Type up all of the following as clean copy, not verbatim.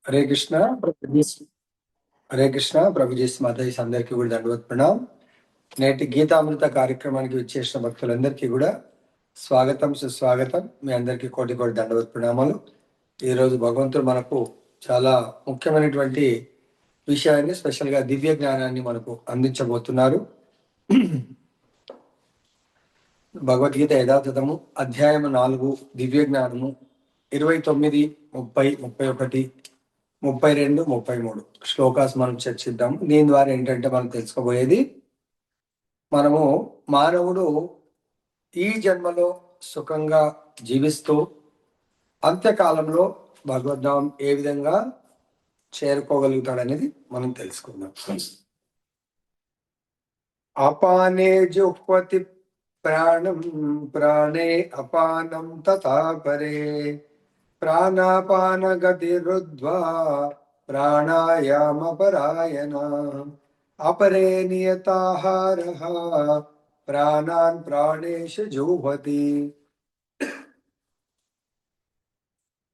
హరే కృష్ణ హరే కృష్ణ ప్రభుజీస్ మాతాజీస్ అందరికీ కూడా దండవత్ ప్రణాం. నేటి గీతామృత కార్యక్రమానికి విచ్చేసిన భక్తులందరికీ కూడా స్వాగతం, సుస్వాగతం. మీ అందరికీ కోటి కోటి దండవత్ ప్రణామాలు. ఈరోజు భగవంతుడు మనకు చాలా ముఖ్యమైనటువంటి విషయాన్ని, స్పెషల్గా దివ్య జ్ఞానాన్ని మనకు అందించబోతున్నారు. భగవద్గీత యథాతథము అధ్యాయం 4 దివ్య జ్ఞానము 29, 30, 31, 32, 33 శ్లోకాస్ మనం చర్చిద్దాం. దీని ద్వారా ఏంటంటే మనం తెలుసుకోబోయేది, మనము మానవుడు ఈ జన్మలో సుఖంగా జీవిస్తూ అంత్యకాలంలో భగవద్ధామం ఏ విధంగా చేరుకోగలుగుతాడనేది మనం తెలుసుకుందాం. అపానే జుహ్వతి ప్రాణం ప్రాణే అపానం తథా పరే ప్రాణాపాన గతి రుద్ధ్వా ప్రాణాయామ పరాయణ అపరే నియతాహారః ప్రాణాన్ ప్రాణేషు జుహ్వతి.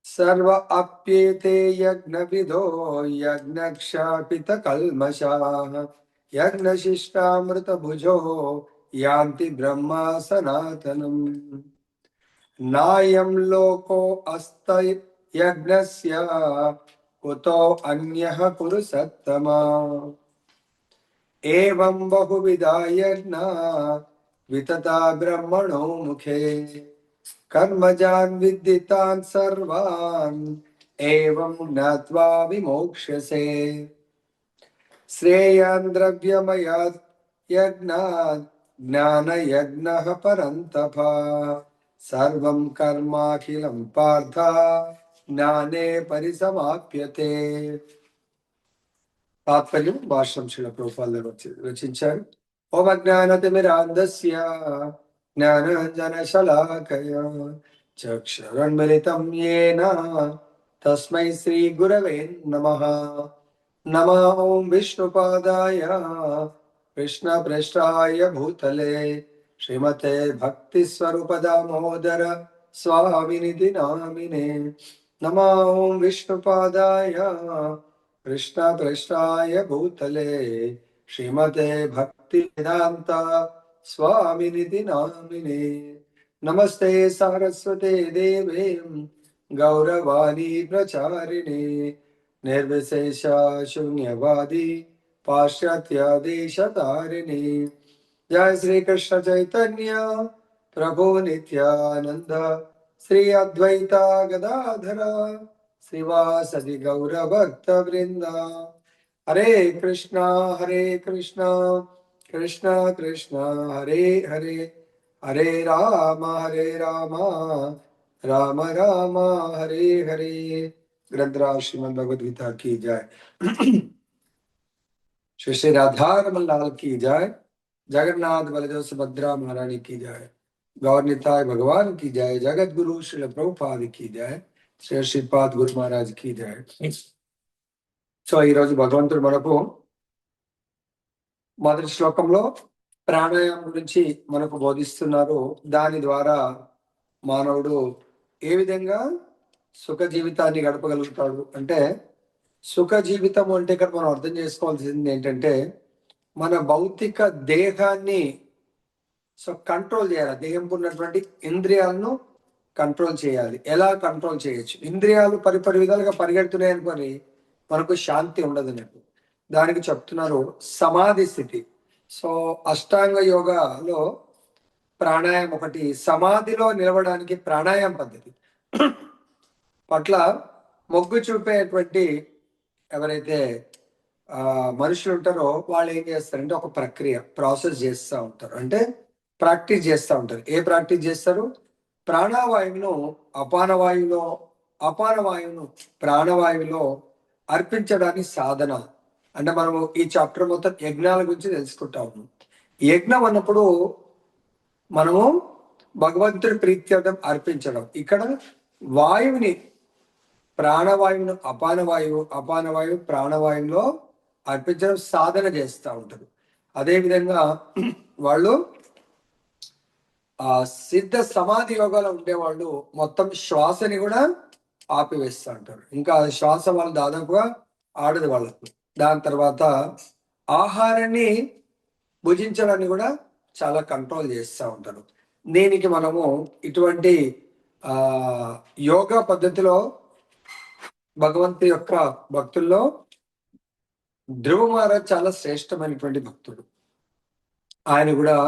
సర్వ అప్యేతే యజ్ఞ విదో యజ్ఞక్షాపిత కల్మషాః యజ్ఞశిష్టామృత భుజో యాంతి బ్రహ్మ సనాతనం. నాయం లోకో అస్త యజ్ఞస్య కుతో అన్యః కురు సత్తమా. ఏవం బహువిధా యజ్ఞా వితతా బ్రహ్మణో ముఖే కర్మజాన్ విద్దితాన్ సర్వాన్ ఏవం జ్ఞాత్వా విమోక్ష్యసే. శ్రేయాన్ ద్రవ్యమయాత్ యజ్ఞాత్ జ్ఞానయజ్ఞః పరంతప సర్వం కర్మాఖిలం పార్థ జ్ఞానే పరిసమాప్యతే. తాత్పర్యం భాష్యం శ్రీల ప్రభుపాదులు రచించారు. ఓం అజ్ఞానతిమిరాంధస్య జ్ఞానాంజనశలాకయా చక్షురున్మిలితం యేన తస్మై శ్రీ గురవే నమః. నమో ఓం విష్ణుపాదాయ కృష్ణప్రేష్ఠాయ భూతలే శ్రీమతే భక్తి స్వరూప దామోదర స్వామినిధి నామినే. నమో ఓం విష్ణుపాదాయ కృష్ణప్రేష్ఠాయ భూతలే శ్రీమతే భక్తి వేదాంత స్వామినిధి నామినే. నమస్తే సరస్వతే దేవే గౌరవాణి ప్రచారిణే నిర్విశేష శూన్యవాది పాశ్చాత్య దేశతారిణి. జయ శ్రీకృష్ణ చైతన్య ప్రభు నిత్యానంద శ్రీ అద్వైత గదాధర శ్రీవాసది గౌర భక్త వృంద. హరే కృష్ణ కృష్ణ కృష్ణ హరే హరే హరే రామ రామ రామ హరే హరే. ग्रंथराज श्रीमद् भगवद गीता की जय. श्री श्री राधा रमन लाल की जय. जगन्नाथ बलदेव सुभद्रा महारानी की जय. गौर निताय भगवान की जय. जगत गुरु श्री प्रभुपाद की जय. श्री श्रीपाद गुरु महाराज की जय. సో ఈరోజు భగవంతుడు మనకు మొదటి శ్లోకంలో ప్రాణాయామం గురించి మనకు బోధిస్తున్నారు. దాని ద్వారా మానవుడు ఏ విధంగా సుఖ జీవితాన్ని గడపగలుగుతాడు అంటే, సుఖ జీవితం అంటే ఇక్కడ మనం అర్థం చేసుకోవాల్సింది ఏంటంటే, మన భౌతిక దేహాన్ని కంట్రోల్ చేయాలి. దేహంకు ఉన్నటువంటి ఇంద్రియాలను కంట్రోల్ చేయాలి. ఎలా కంట్రోల్ చేయొచ్చు? ఇంద్రియాలు పరిపరి విధాలుగా పరిగెడుతున్నాయి అనుకొని మనకు శాంతి ఉండదు అన్నట్టు. దానికి చెప్తున్నారు సమాధి స్థితి. సో అష్టాంగ యోగాలో ప్రాణాయామం ఒకటి. సమాధిలో నిలవడానికి ప్రాణాయామ పద్ధతి పట్ల మొగ్గు చూపేటువంటి ఎవరైతే మనుషులు ఉంటారో వాళ్ళు ఏం చేస్తారంటే ఒక ప్రక్రియ ప్రాసెస్ చేస్తూ ఉంటారు. అంటే ప్రాక్టీస్ చేస్తూ ఉంటారు. ఏ ప్రాక్టీస్ చేస్తారు? ప్రాణవాయువును అపానవాయువును ప్రాణవాయువులో అర్పించడానికి సాధన. అంటే మనము ఈ చాప్టర్ మొత్తం యజ్ఞాల గురించి తెలుసుకుంటా ఉన్నాం. యజ్ఞం అన్నప్పుడు మనము భగవంతుడి ప్రీత్యర్థం అర్పించడం. ఇక్కడ వాయువుని, ప్రాణవాయువును అపానవాయువు ప్రాణవాయువులో అర్పించడం సాధన చేస్తూ ఉంటారు. అదేవిధంగా వాళ్ళు సిద్ధ సమాధి యోగాలో ఉండేవాళ్ళు మొత్తం శ్వాసని కూడా ఆపివేస్తూ ఉంటారు. ఇంకా శ్వాస వాళ్ళు దాదాపుగా ఆడదు వాళ్ళకు. దాని తర్వాత ఆహారాన్ని భుజించడాన్ని కూడా చాలా కంట్రోల్ చేస్తూ ఉంటారు. దీనికి మనము ఇటువంటి ఆ యోగా పద్ధతిలో భగవంతు యొక్క భక్తుల్లో ధ్రువ మహారాజ్ చాలా శ్రేష్టమైనటువంటి భక్తుడు. ఆయన కూడా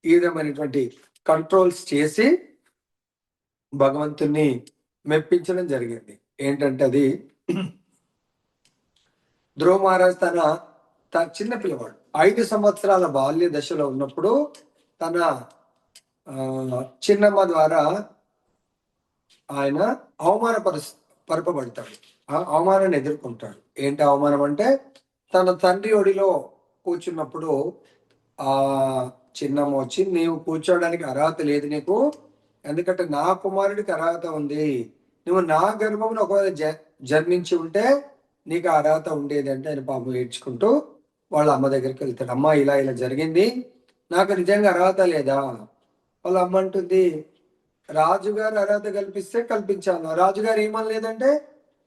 ఈ విధమైనటువంటి కంట్రోల్స్ చేసి భగవంతుని మెప్పించడం జరిగింది. ఏంటంటే అది ధ్రువ మహారాజ్ తన చిన్న పిల్లవాడు 5 సంవత్సరాల బాల్య దశలో ఉన్నప్పుడు తన చిన్నమ్మ ద్వారా ఆయన పరపబడతాడు. ఆ అవమానాన్ని ఎదుర్కొంటాడు. ఏంటి అవమానం అంటే తన తండ్రి ఒడిలో కూర్చున్నప్పుడు ఆ చిన్నమ్మ వచ్చి, నీవు కూర్చోవడానికి అర్హత లేదు నీకు, ఎందుకంటే నా కుమారుడికి అర్హత ఉంది, నువ్వు నా గర్భంలో ఒకవేళ జన్మించి ఉంటే నీకు అర్హత ఉండేది అంటే ఆయన పాపం ఏడ్చుకుంటూ వాళ్ళ అమ్మ దగ్గరికి వెళ్తాడు. అమ్మ ఇలా ఇలా జరిగింది, నాకు నిజంగా అర్హత లేదా? వాళ్ళ అమ్మ అంటుంది, రాజుగారు అర్హత కల్పిస్తే కల్పించాను, రాజుగారు ఏమని లేదంటే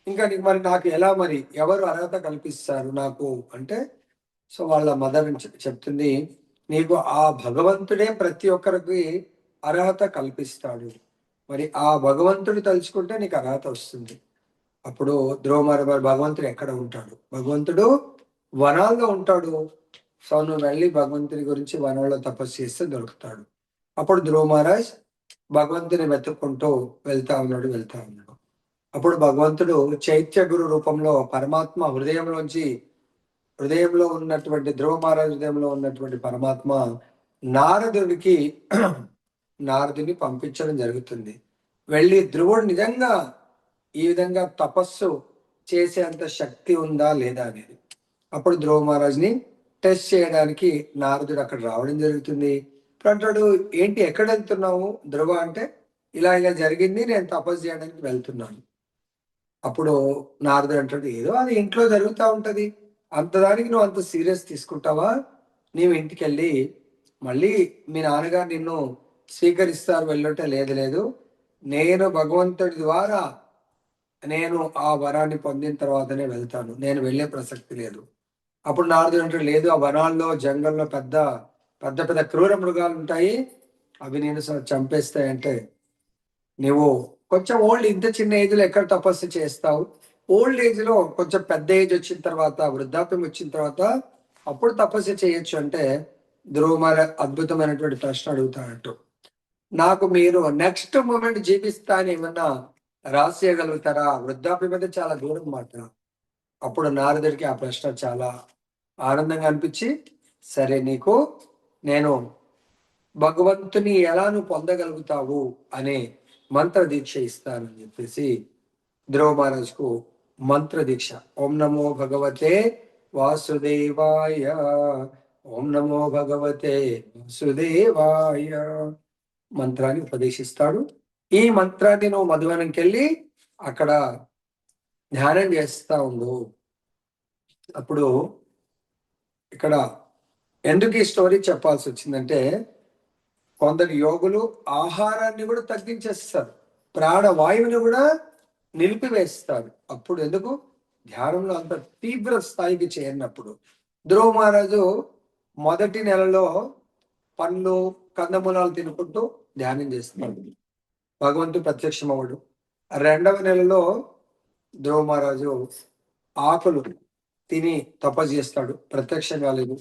ఇంకా నీకు మరి నాకు ఎలా, మరి ఎవరు అర్హత కల్పిస్తారు నాకు అంటే, సో వాళ్ళ మదర్ చెప్తుంది, నీకు ఆ భగవంతుడే ప్రతి ఒక్కరికి అర్హత కల్పిస్తాడు, మరి ఆ భగవంతుడు తలుచుకుంటే నీకు అర్హత వస్తుంది. అప్పుడు ధ్రువ భగవంతుడు ఎక్కడ ఉంటాడు? భగవంతుడు వనాల్లో ఉంటాడు. సో నువ్వు వెళ్ళి భగవంతుని గురించి వనంలో తపస్సు చేస్తే దొరుకుతాడు. అప్పుడు ధ్రువ మహారాజ్ భగవంతుని వెతుక్కుంటూ వెళ్తా ఉన్నాడు. అప్పుడు భగవంతుడు చైత్య గురు రూపంలో పరమాత్మ హృదయంలో ఉన్నటువంటి ధ్రువ మహారాజ్ హృదయంలో ఉన్నటువంటి పరమాత్మ నారదుని పంపించడం జరుగుతుంది. వెళ్ళి ధ్రువుడు నిజంగా ఈ విధంగా తపస్సు చేసేంత శక్తి ఉందా లేదా అనేది. అప్పుడు ధ్రువ మహారాజ్ని టెస్ట్ చేయడానికి నారదుడు అక్కడ రావడం జరుగుతుంది. అంటాడు, ఏంటి ఎక్కడ వెళ్తున్నావు ధ్రువ అంటే, ఇలా జరిగింది, నేను తపస్సు చేయడానికి వెళ్తున్నాను. అప్పుడు నారదుడు అంటాడు, ఏదో అది ఇంట్లో జరుగుతూ ఉంటది, అంతదానికి నువ్వు అంత సీరియస్ తీసుకుంటావా? నీవు ఇంటికి వెళ్ళి మళ్ళీ మీ నాన్నగారు నిన్ను స్వీకరిస్తారు వెళ్ళుంటే, లేదు నేను భగవంతుడి ద్వారా నేను ఆ వరాన్ని పొందిన తర్వాతనే వెళ్తాను, నేను వెళ్ళే ప్రసక్తి లేదు. అప్పుడు నారదుడు అంటాడు, లేదు, ఆ వనాల్లో జంగల్లో పెద్ద పెద్ద క్రూర మృగాలు ఉంటాయి, అవి నేను చంపేస్తాయంటే, నువ్వు కొంచెం ఇంత చిన్న ఏజ్లో ఎక్కడ తపస్సు చేస్తావు? ఓల్డ్ ఏజ్ లో కొంచెం పెద్ద ఏజ్ వచ్చిన తర్వాత, వృద్ధాప్యం వచ్చిన తర్వాత అప్పుడు తపస్సు చేయొచ్చు అంటే, ధ్రువ అద్భుతమైనటువంటి ప్రశ్న అడుగుతాడంటూ, నాకు మీరు నెక్స్ట్ మూమెంట్ జీవిస్తా అని ఏమన్నా రాసేయగలుగుతారా? వృద్ధాప్యం అయితే చాలా దూరం మాట. అప్పుడు నారదుడికి ఆ ప్రశ్న చాలా ఆనందంగా అనిపించి, సరే నీకు నేను భగవంతుని ఎలా నువ్వు పొందగలుగుతావు అనే మంత్ర దీక్ష ఇస్తానని చెప్పేసి ధ్రువ మహారాజ్కు మంత్ర దీక్ష, ఓం నమో భగవతే వాసుదేవాయ, ఓం నమో భగవతే వాసుదేవాయ మంత్రాన్ని ఉపదేశిస్తాడు. ఈ మంత్రాన్ని నువ్వు మధువనంకి వెళ్ళి అక్కడ ధ్యానం చేస్తా ఉండు. అప్పుడు ఇక్కడ ఎందుకు ఈ స్టోరీ చెప్పాల్సి వచ్చిందంటే, కొందరు యోగులు ఆహారాన్ని కూడా తగ్గించేస్తారు, ప్రాణవాయువుని కూడా నిలిపివేస్తారు. అప్పుడు ఎందుకు? ధ్యానంలో అంత తీవ్ర స్థాయికి చేరినప్పుడు. ధ్రువ మహారాజు మొదటి నెలలో పండ్లు కందమూలాలు తినుకుంటూ ధ్యానం చేస్తున్నాడు, భగవంతుడు ప్రత్యక్షమవుడు. రెండవ నెలలో ధ్రువ మహారాజు ఆకులు తిని తపస్సు చేస్తాడు, ప్రత్యక్షం కాలేదు.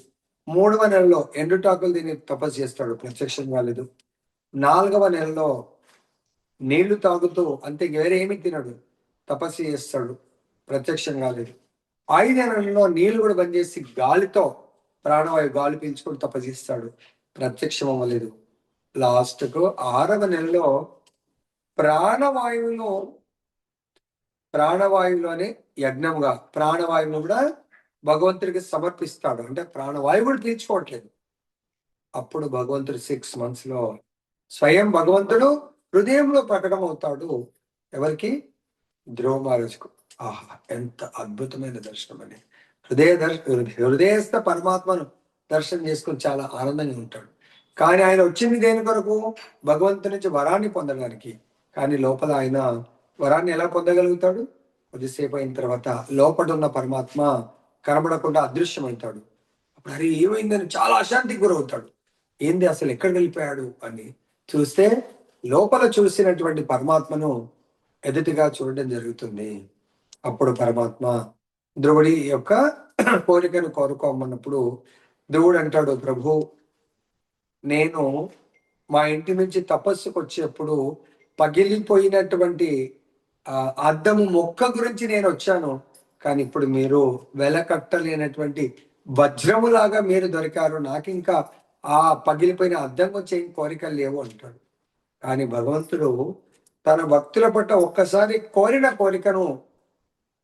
మూడవ నెలలో ఎండుటాకులు తిని తపస్సు చేస్తాడు, ప్రత్యక్షం కాలేదు. నాలుగవ నెలలో నీళ్లు తాగుతూ, అంతే వేరే ఏమి తినడు, తపస్సు చేస్తాడు, ప్రత్యక్షం కాలేదు. 5వ నెలలో నీళ్లు కూడా బంద్ చేసి గాలితో ప్రాణవాయువు గాలి పీల్చుకొని తపస్సు చేస్తాడు, ప్రత్యక్షం అవ్వలేదు. లాస్ట్కు 6వ నెలలో ప్రాణవాయువులోనే యజ్ఞంగా ప్రాణవాయువును కూడా భగవంతుడికి సమర్పిస్తాడు, అంటే ప్రాణవాయువు కూడా తీర్చుకోవట్లేదు. అప్పుడు భగవంతుడు 6 months లో స్వయం భగవంతుడు హృదయంలో ప్రకటమవుతాడు. ఎవరికి? ధ్రువ మహారాజుకు. ఆహా, ఎంత అద్భుతమైన దర్శనం అని! హృదయస్థ పరమాత్మను దర్శనం చేసుకుని చాలా ఆనందంగా ఉంటాడు. కానీ ఆయన వచ్చింది దేని కొరకు? భగవంతుడి నుంచి వరాన్ని పొందడానికి. కానీ లోపల ఆయన వరాన్ని ఎలా పొందగలుగుతాడు? కొద్దిసేపు అయిన తర్వాత లోపల ఉన్న పరమాత్మ కనబడకుండా అదృశ్యమవుతాడు. అప్పుడు అరే ఏమైందని చాలా అశాంతికి గురవుతాడు. ఏంది అసలు ఎక్కడ వెళ్ళిపోయాడు అని చూస్తే లోపల చూసినటువంటి పరమాత్మను ఎదుటిగా చూడడం జరుగుతుంది. అప్పుడు పరమాత్మ ధ్రువుడి యొక్క కోరికను కోరుకోమన్నప్పుడు ధ్రువుడు అంటాడు, ప్రభు నేను మా ఇంటి నుంచి తపస్సుకు వచ్చేప్పుడు పగిలిపోయినటువంటి అద్దము మొక్క గురించి నేను వచ్చాను, కానీ ఇప్పుడు మీరు వెలకట్టలేనటువంటి వజ్రములాగా మీరు దొరికారు, నాకు ఇంకా ఆ పగిలిపోయిన అద్దం వచ్చే కోరికలు లేవు అంటాడు. కానీ భగవంతుడు తన భక్తుల పట్ల ఒక్కసారి కోరిన కోరికను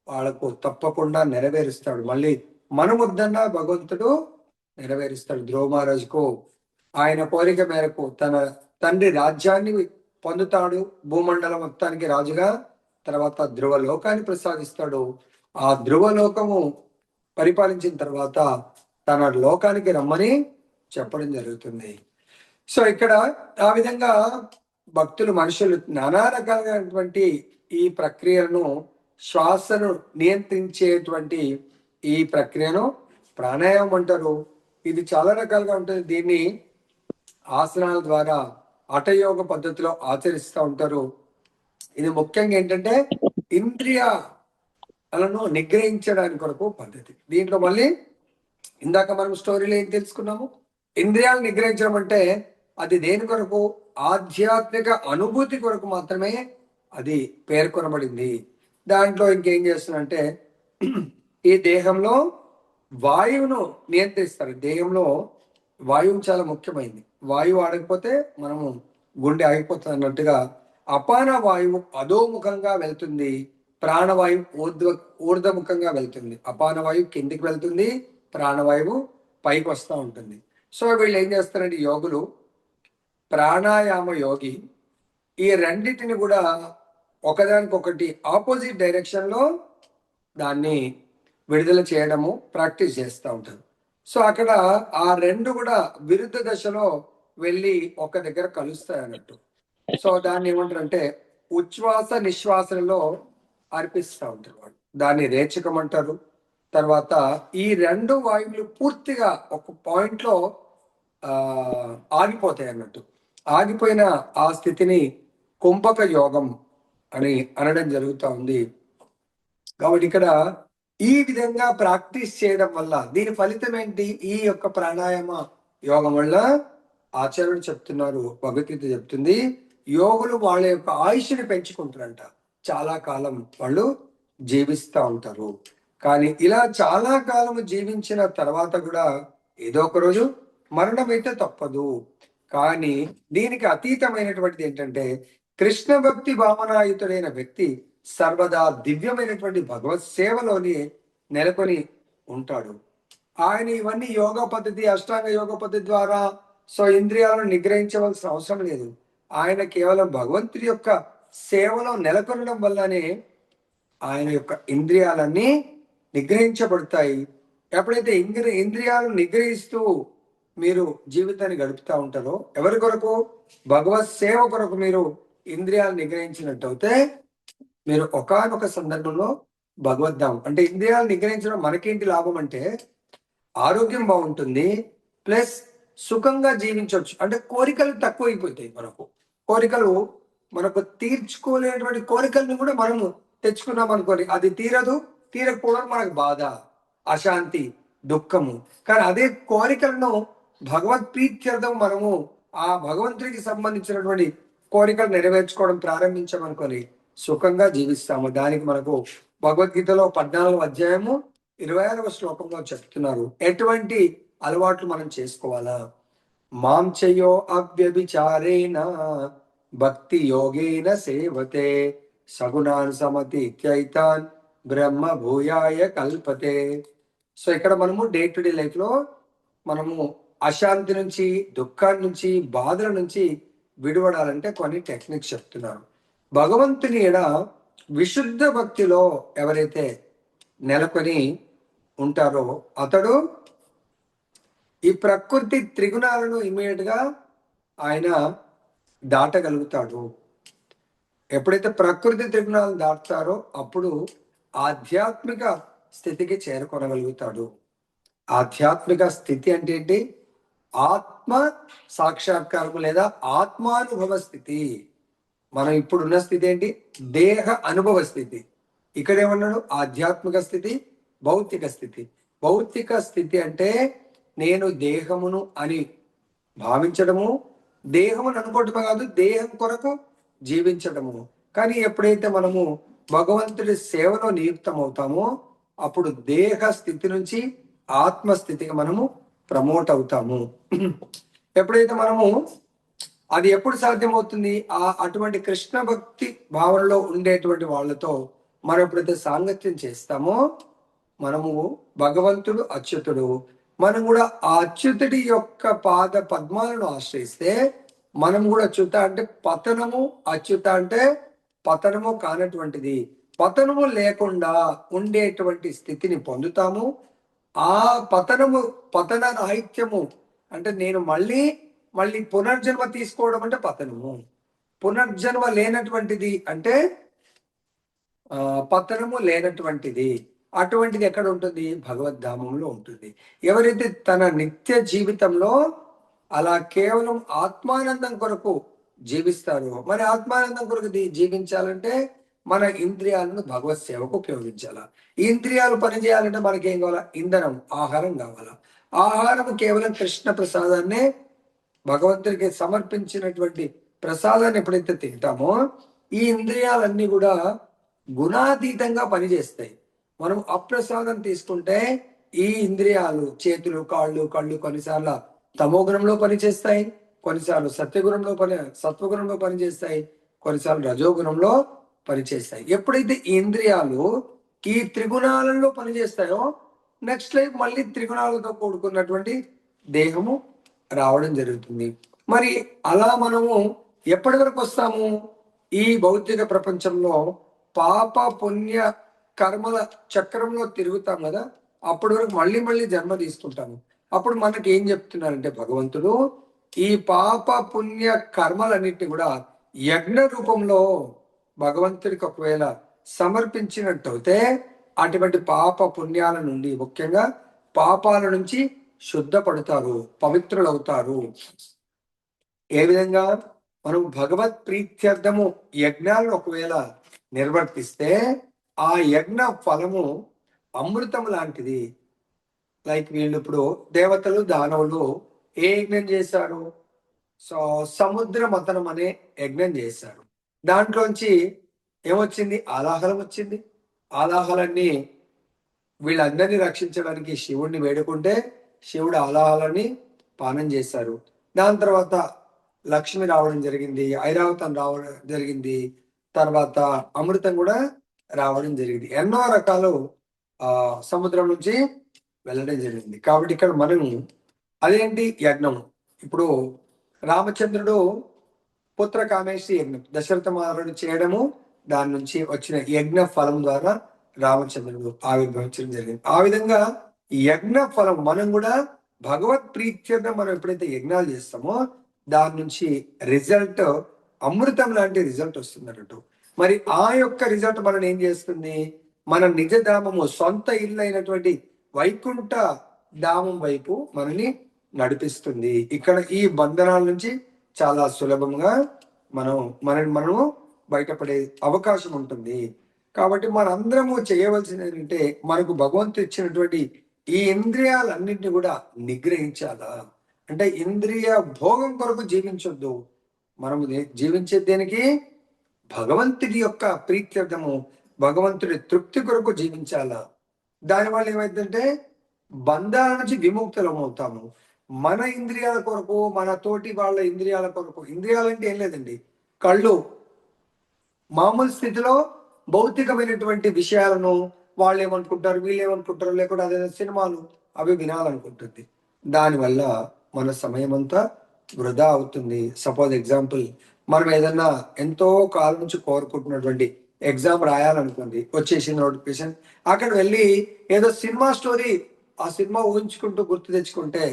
వాళ్ళకు తప్పకుండా నెరవేరుస్తాడు. మళ్ళీ మనముద్దన్నా భగవంతుడు నెరవేరుస్తాడు. ధ్రువ మహారాజుకు ఆయన కోరిక మేరకు తన తండ్రి రాజ్యాన్ని పొందుతాడు, భూమండలం మొత్తానికి రాజుగా. తర్వాత ధ్రువలోకాన్ని ప్రసాదిస్తాడు. ఆ ధ్రువలోకము పరిపాలించిన తర్వాత తన లోకానికి రమ్మని చెప్పడం జరుగుతుంది. సో ఇక్కడ ఆ విధంగా భక్తులు, మనుషులు నానా రకాలైనటువంటి ఈ ప్రక్రియను, శ్వాసను నియంత్రించేటువంటి ఈ ప్రక్రియను ప్రాణాయామం అంటారు. ఇది చాలా రకాలుగా ఉంటుంది. దీన్ని ఆసనాల ద్వారా హఠయోగ పద్ధతిలో ఆచరిస్తూ ఉంటారు. ఇది ముఖ్యంగా ఏంటంటే ఇంద్రియాలను నిగ్రహించడానికి కొరకు పద్ధతి. దీంట్లో మళ్ళీ ఇందాక మనం స్టోరీలో ఏం తెలుసుకున్నాము? ఇంద్రియాలను నిగ్రహించడం అంటే అది దేని కొరకు? ఆధ్యాత్మిక అనుభూతి కొరకు మాత్రమే అది పేర్కొనబడింది. దాంట్లో ఇంకేం చేస్తున్నంటే ఈ దేహంలో వాయువును నియంత్రిస్తారు. దేహంలో వాయువు చాలా ముఖ్యమైనది. వాయువు ఆడకపోతే మనము గుండె ఆగిపోతుంది అన్నట్టుగా అపాన వాయువు అధోముఖంగా వెళ్తుంది, ప్రాణవాయువు ఊర్ధముఖంగా వెళ్తుంది. అపాన వాయువు కిందికి వెళ్తుంది, ప్రాణవాయువు పైకి వస్తూ ఉంటుంది. సో వీళ్ళు ఏం చేస్తారంటే యోగులు, ప్రాణాయామ యోగి ఈ రెండింటిని కూడా ఒకదానికొకటి ఆపోజిట్ డైరెక్షన్లో దాన్ని విడుదల చేయడము ప్రాక్టీస్ చేస్తూ ఉంటారు. సో అక్కడ ఆ రెండు కూడా విరుద్ధ దశలో వెళ్ళి ఒక దగ్గర కలుస్తాయి అన్నట్టు. సో దాన్ని ఏమంటారు అంటే ఉచ్ఛ్వాస నిశ్వాసనలో అర్పిస్తూ ఉంటారు వాళ్ళు. దాన్ని రేచకం అంటారు. తర్వాత ఈ రెండు వాయువులు పూర్తిగా ఒక పాయింట్లో ఆగిపోతాయి అన్నట్టు. ఆగిపోయిన ఆ స్థితిని కుంభక యోగం అని అనడం జరుగుతూ ఉంది. కాబట్టి ఇక్కడ ఈ విధంగా ప్రాక్టీస్ చేయడం వల్ల దీని ఫలితం ఏంటి? ఈ యొక్క ప్రాణాయామ యోగం వల్ల ఆచార్యులు చెప్తున్నారు, భగవద్గీత చెప్తుంది, యోగులు వాళ్ళ యొక్క ఆయుష్ని పెంచుకుంటారంట. చాలా కాలం వాళ్ళు జీవిస్తూ ఉంటారు. కానీ ఇలా చాలా కాలం జీవించిన తర్వాత కూడా ఏదో ఒక రోజు మరణం అయితే తప్పదు. కానీ దీనికి అతీతమైనటువంటిది ఏంటంటే కృష్ణ భక్తి భావనాయుతుడైన వ్యక్తి సర్వదా దివ్యమైనటువంటి భగవత్ సేవలోని నెలకొని ఉంటాడు. ఆయన ఇవన్నీ యోగా పద్ధతి, అష్టాంగ యోగ పద్ధతి ద్వారా సో ఇంద్రియాలను నిగ్రహించవలసిన అవసరం లేదు. ఆయన కేవలం భగవంతుడి యొక్క సేవలో నెలకొనడం వల్లనే ఆయన యొక్క ఇంద్రియాలన్నీ నిగ్రహించబడతాయి. ఎప్పుడైతే ఇంద్రియాలను నిగ్రహిస్తూ మీరు జీవితాన్ని గడుపుతూ ఉంటారో, ఎవరి కొరకు? భగవత్ సేవ కొరకు మీరు ఇంద్రియాలు నిగ్రహించినట్టయితే మీరు ఒకానొక సందర్భంలో భగవద్ధామం అంటే ఇంద్రియాలు నిగ్రహించడం మనకేంటి లాభం అంటే ఆరోగ్యం బాగుంటుంది, ప్లస్ సుఖంగా జీవించవచ్చు. అంటే కోరికలు తక్కువైపోతాయి. కోరికలు మనకు తీర్చుకోలేనటువంటి కోరికలను కూడా మనము తెచ్చుకున్నాం అనుకోని అది తీరకపోవడం మనకు బాధ, అశాంతి, దుఃఖము. కానీ అదే కోరికలను భగవత్ ప్రీత్యర్థం మనము ఆ భగవంతుడికి సంబంధించినటువంటి కోరికలు నెరవేర్చుకోవడం ప్రారంభించామనుకొని సుఖంగా జీవిస్తాము. దానికి మనకు భగవద్గీతలో 14వ అధ్యాయము 26వ శ్లోకంలో చెప్తున్నారు ఎటువంటి అలవాట్లు మనం చేసుకోవాలా. మాంచయో అవ్యభిచారేణ భక్తి యోగేన సేవతే సగుణాన్ సమతీత్యైతాన్ బ్రహ్మ భూయాయ కల్పతే. సో ఇక్కడ మనము డే టు డే లైఫ్ లో మనము అశాంతి నుంచి, దుఃఖాన్ని నుంచి, బాధల నుంచి విడిపడాలంటే కొన్ని టెక్నిక్స్ చెప్తున్నారు. భగవంతుని ఎడ విశుద్ధ భక్తిలో ఎవరైతే నెలకొని ఉంటారో అతడు ఈ ప్రకృతి త్రిగుణాలను ఇమీడియట్ గా ఆయన దాటగలుగుతాడు. ఎప్పుడైతే ప్రకృతి త్రిగుణాలు దాటుతారో అప్పుడు ఆధ్యాత్మిక స్థితికి చేరుకొనగలుగుతాడు. ఆధ్యాత్మిక స్థితి అంటే ఏంటి? ఆత్మ సాక్షాత్కారము లేదా ఆత్మానుభవ స్థితి. మనం ఇప్పుడున్న స్థితి ఏంటి? దేహ అనుభవ స్థితి. ఇక్కడ ఏమన్నాడు? ఆధ్యాత్మిక స్థితి, భౌతిక స్థితి. భౌతిక స్థితి అంటే నేను దేహమును అని భావించడము, దేహమును అనుకోవటమే కాదు, దేహం కొరకు జీవించడము. కానీ ఎప్పుడైతే మనము భగవంతుడి సేవలో నియుక్తం అవుతామో అప్పుడు దేహ స్థితి నుంచి ఆత్మస్థితికి మనము ప్రమోట్ అవుతాము. ఎప్పుడైతే మనము అది ఎప్పుడు సాధ్యమవుతుంది? అటువంటి కృష్ణ భక్తి భావనలో ఉండేటువంటి వాళ్ళతో మనం ఎప్పుడైతే సాంగత్యం చేస్తామో మనము భగవంతుడు అచ్యుతుడు, మనం కూడా ఆ అచ్యుతుడి యొక్క పాద పద్మాలను ఆశ్రయిస్తే మనం కూడా అచ్యుత అంటే పతనము, అచ్యుత అంటే పతనము కానటువంటిది, పతనము లేకుండా ఉండేటువంటి స్థితిని పొందుతాము. ఆ పతన రాహిత్యము అంటే నేను మళ్ళీ మళ్ళీ పునర్జన్మ తీసుకోవడం అంటే పతనము. పునర్జన్మ లేనటువంటిది అంటే పతనము లేనటువంటిది. అటువంటిది ఎక్కడ ఉంటుంది? భగవద్ధామంలో ఉంటుంది. ఎవరైతే తన నిత్య జీవితంలో అలా కేవలం ఆత్మానందం కొరకు జీవిస్తారో, మరి ఆత్మానందం కొరకు జీవించాలంటే మన ఇంద్రియాలను భగవత్ సేవకు ఉపయోగించాల. ఈ ఇంద్రియాలు పనిచేయాలంటే మనకి ఏం కావాలా? ఇంధనం, ఆహారం కావాలా. ఆహారం కేవలం కృష్ణ ప్రసాదాన్నే, భగవంతుడికి సమర్పించినటువంటి ప్రసాదాన్ని ఎప్పుడైతే తింటామో ఈ ఇంద్రియాలన్నీ కూడా గుణాతీతంగా పనిచేస్తాయి. మనం అప్రసాదం తీసుకుంటే ఈ ఇంద్రియాలు, చేతులు, కాళ్ళు, కళ్ళు కొన్నిసార్లు తమోగుణంలో పనిచేస్తాయి, కొన్నిసార్లు సత్వగుణంలో పనిచేస్తాయి, కొన్నిసార్లు రజోగుణంలో పనిచేస్తాయి. ఎప్పుడైతే ఈ ఇంద్రియాలు ఈ త్రిగుణాలలో పనిచేస్తాయో నెక్స్ట్ లైఫ్ మళ్ళీ త్రిగుణాలతో కూడుకున్నటువంటి దేహము రావడం జరుగుతుంది. మరి అలా మనము ఎప్పటి వరకు వస్తాము? ఈ భౌతిక ప్రపంచంలో పాప పుణ్య కర్మల చక్రంలో తిరుగుతాం కదా, అప్పటి వరకు మళ్ళీ మళ్ళీ జన్మ తీసుకుంటాము. అప్పుడు మనకి ఏం చెప్తున్నారంటే భగవంతుడు ఈ పాప పుణ్య కర్మలన్నింటినీ కూడా యజ్ఞ రూపంలో భగవంతుడికి ఒకవేళ సమర్పించినట్టయితే అటువంటి పాప పుణ్యాల నుండి, ముఖ్యంగా పాపాల నుంచి శుద్ధపడతారు, పవిత్రులవుతారు. ఏ విధంగా? మనం భగవత్ ప్రీత్యర్థము యజ్ఞాలను ఒకవేళ నిర్వర్తిస్తే ఆ యజ్ఞ ఫలము అమృతం లాంటిది. లైక్ వీళ్ళు ఇప్పుడు దేవతలు, దానవులు ఏ యజ్ఞం చేశారు? సముద్ర మథనం అనే యజ్ఞం చేశారు. దాంట్లోంచి ఏమొచ్చింది? ఆలాహలం వచ్చింది. ఆలాహలాన్ని వీళ్ళందరినీ రక్షించడానికి శివుడిని వేడుకుంటే శివుడు ఆలాహలాన్ని పానం చేశారు. దాని తర్వాత లక్ష్మి రావడం జరిగింది, ఐరావతం రావడం జరిగింది, తర్వాత అమృతం కూడా రావడం జరిగింది. ఎన్నో రకాలు సముద్రం నుంచి వెళ్ళడం జరిగింది. కాబట్టి ఇక్కడ మనం అదేంటి? యజ్ఞం. ఇప్పుడు రామచంద్రుడు పుత్ర కామేశ్వరి యజ్ఞం దశరథ మహారాజు చేయడము, దాని నుంచి వచ్చిన యజ్ఞ ఫలం ద్వారా రామచంద్రుడు ఆవిర్భవించడం జరిగింది. ఆ విధంగా యజ్ఞ ఫలం మనం కూడా భగవత్ ప్రీత్యర్థం మనం ఎప్పుడైతే యజ్ఞాలు చేస్తామో దాని నుంచి రిజల్ట్ అమృతం లాంటి రిజల్ట్ వస్తుంది అన్నట్టు. మరి ఆ యొక్క రిజల్ట్ మనం ఏం చేస్తుంది? మన నిజధామము, సొంత ఇల్లు అయినటువంటి వైకుంఠ ధామం వైపు మనని నడిపిస్తుంది. ఇక్కడ ఈ బంధనాల నుంచి చాలా సులభంగా మనము బయటపడే అవకాశం ఉంటుంది. కాబట్టి మనందరము చేయవలసింది ఏంటంటే మనకు భగవంతుడు ఇచ్చినటువంటి ఈ ఇంద్రియాలన్నింటినీ కూడా నిగ్రహించాలా. అంటే ఇంద్రియ భోగం కొరకు జీవించొద్దు. మనము జీవించే దేనికి? భగవంతుడి యొక్క ప్రీత్యర్థము, భగవంతుడి తృప్తి కొరకు జీవించాలా. దానివల్ల ఏమైందంటే బంధాల నుంచి విముక్తులం అవుతాము. మన ఇంద్రియాల కొరకు, మన తోటి వాళ్ళ ఇంద్రియాల కొరకు. ఇంద్రియాలంటే ఏం లేదండి, కళ్ళు మామూలు స్థితిలో భౌతికమైనటువంటి విషయాలను వాళ్ళు ఏమనుకుంటారు, వీళ్ళు ఏమనుకుంటారు, లేకుండా అదే సినిమాలు అవి వినాలనుకుంటుంది. దానివల్ల మన సమయం అంతా వృధా అవుతుంది. సపోజ్ ఎగ్జాంపుల్, మనం ఏదన్నా ఎంతో కాలం నుంచి కోరుకుంటున్నటువంటి ఎగ్జామ్ రాయాలనుకుంది, వచ్చేసింది నోటిఫికేషన్, అక్కడ వెళ్ళి ఏదో సినిమా స్టోరీ ఆ సినిమా ఊహించుకుంటూ గుర్తు తెచ్చుకుంటే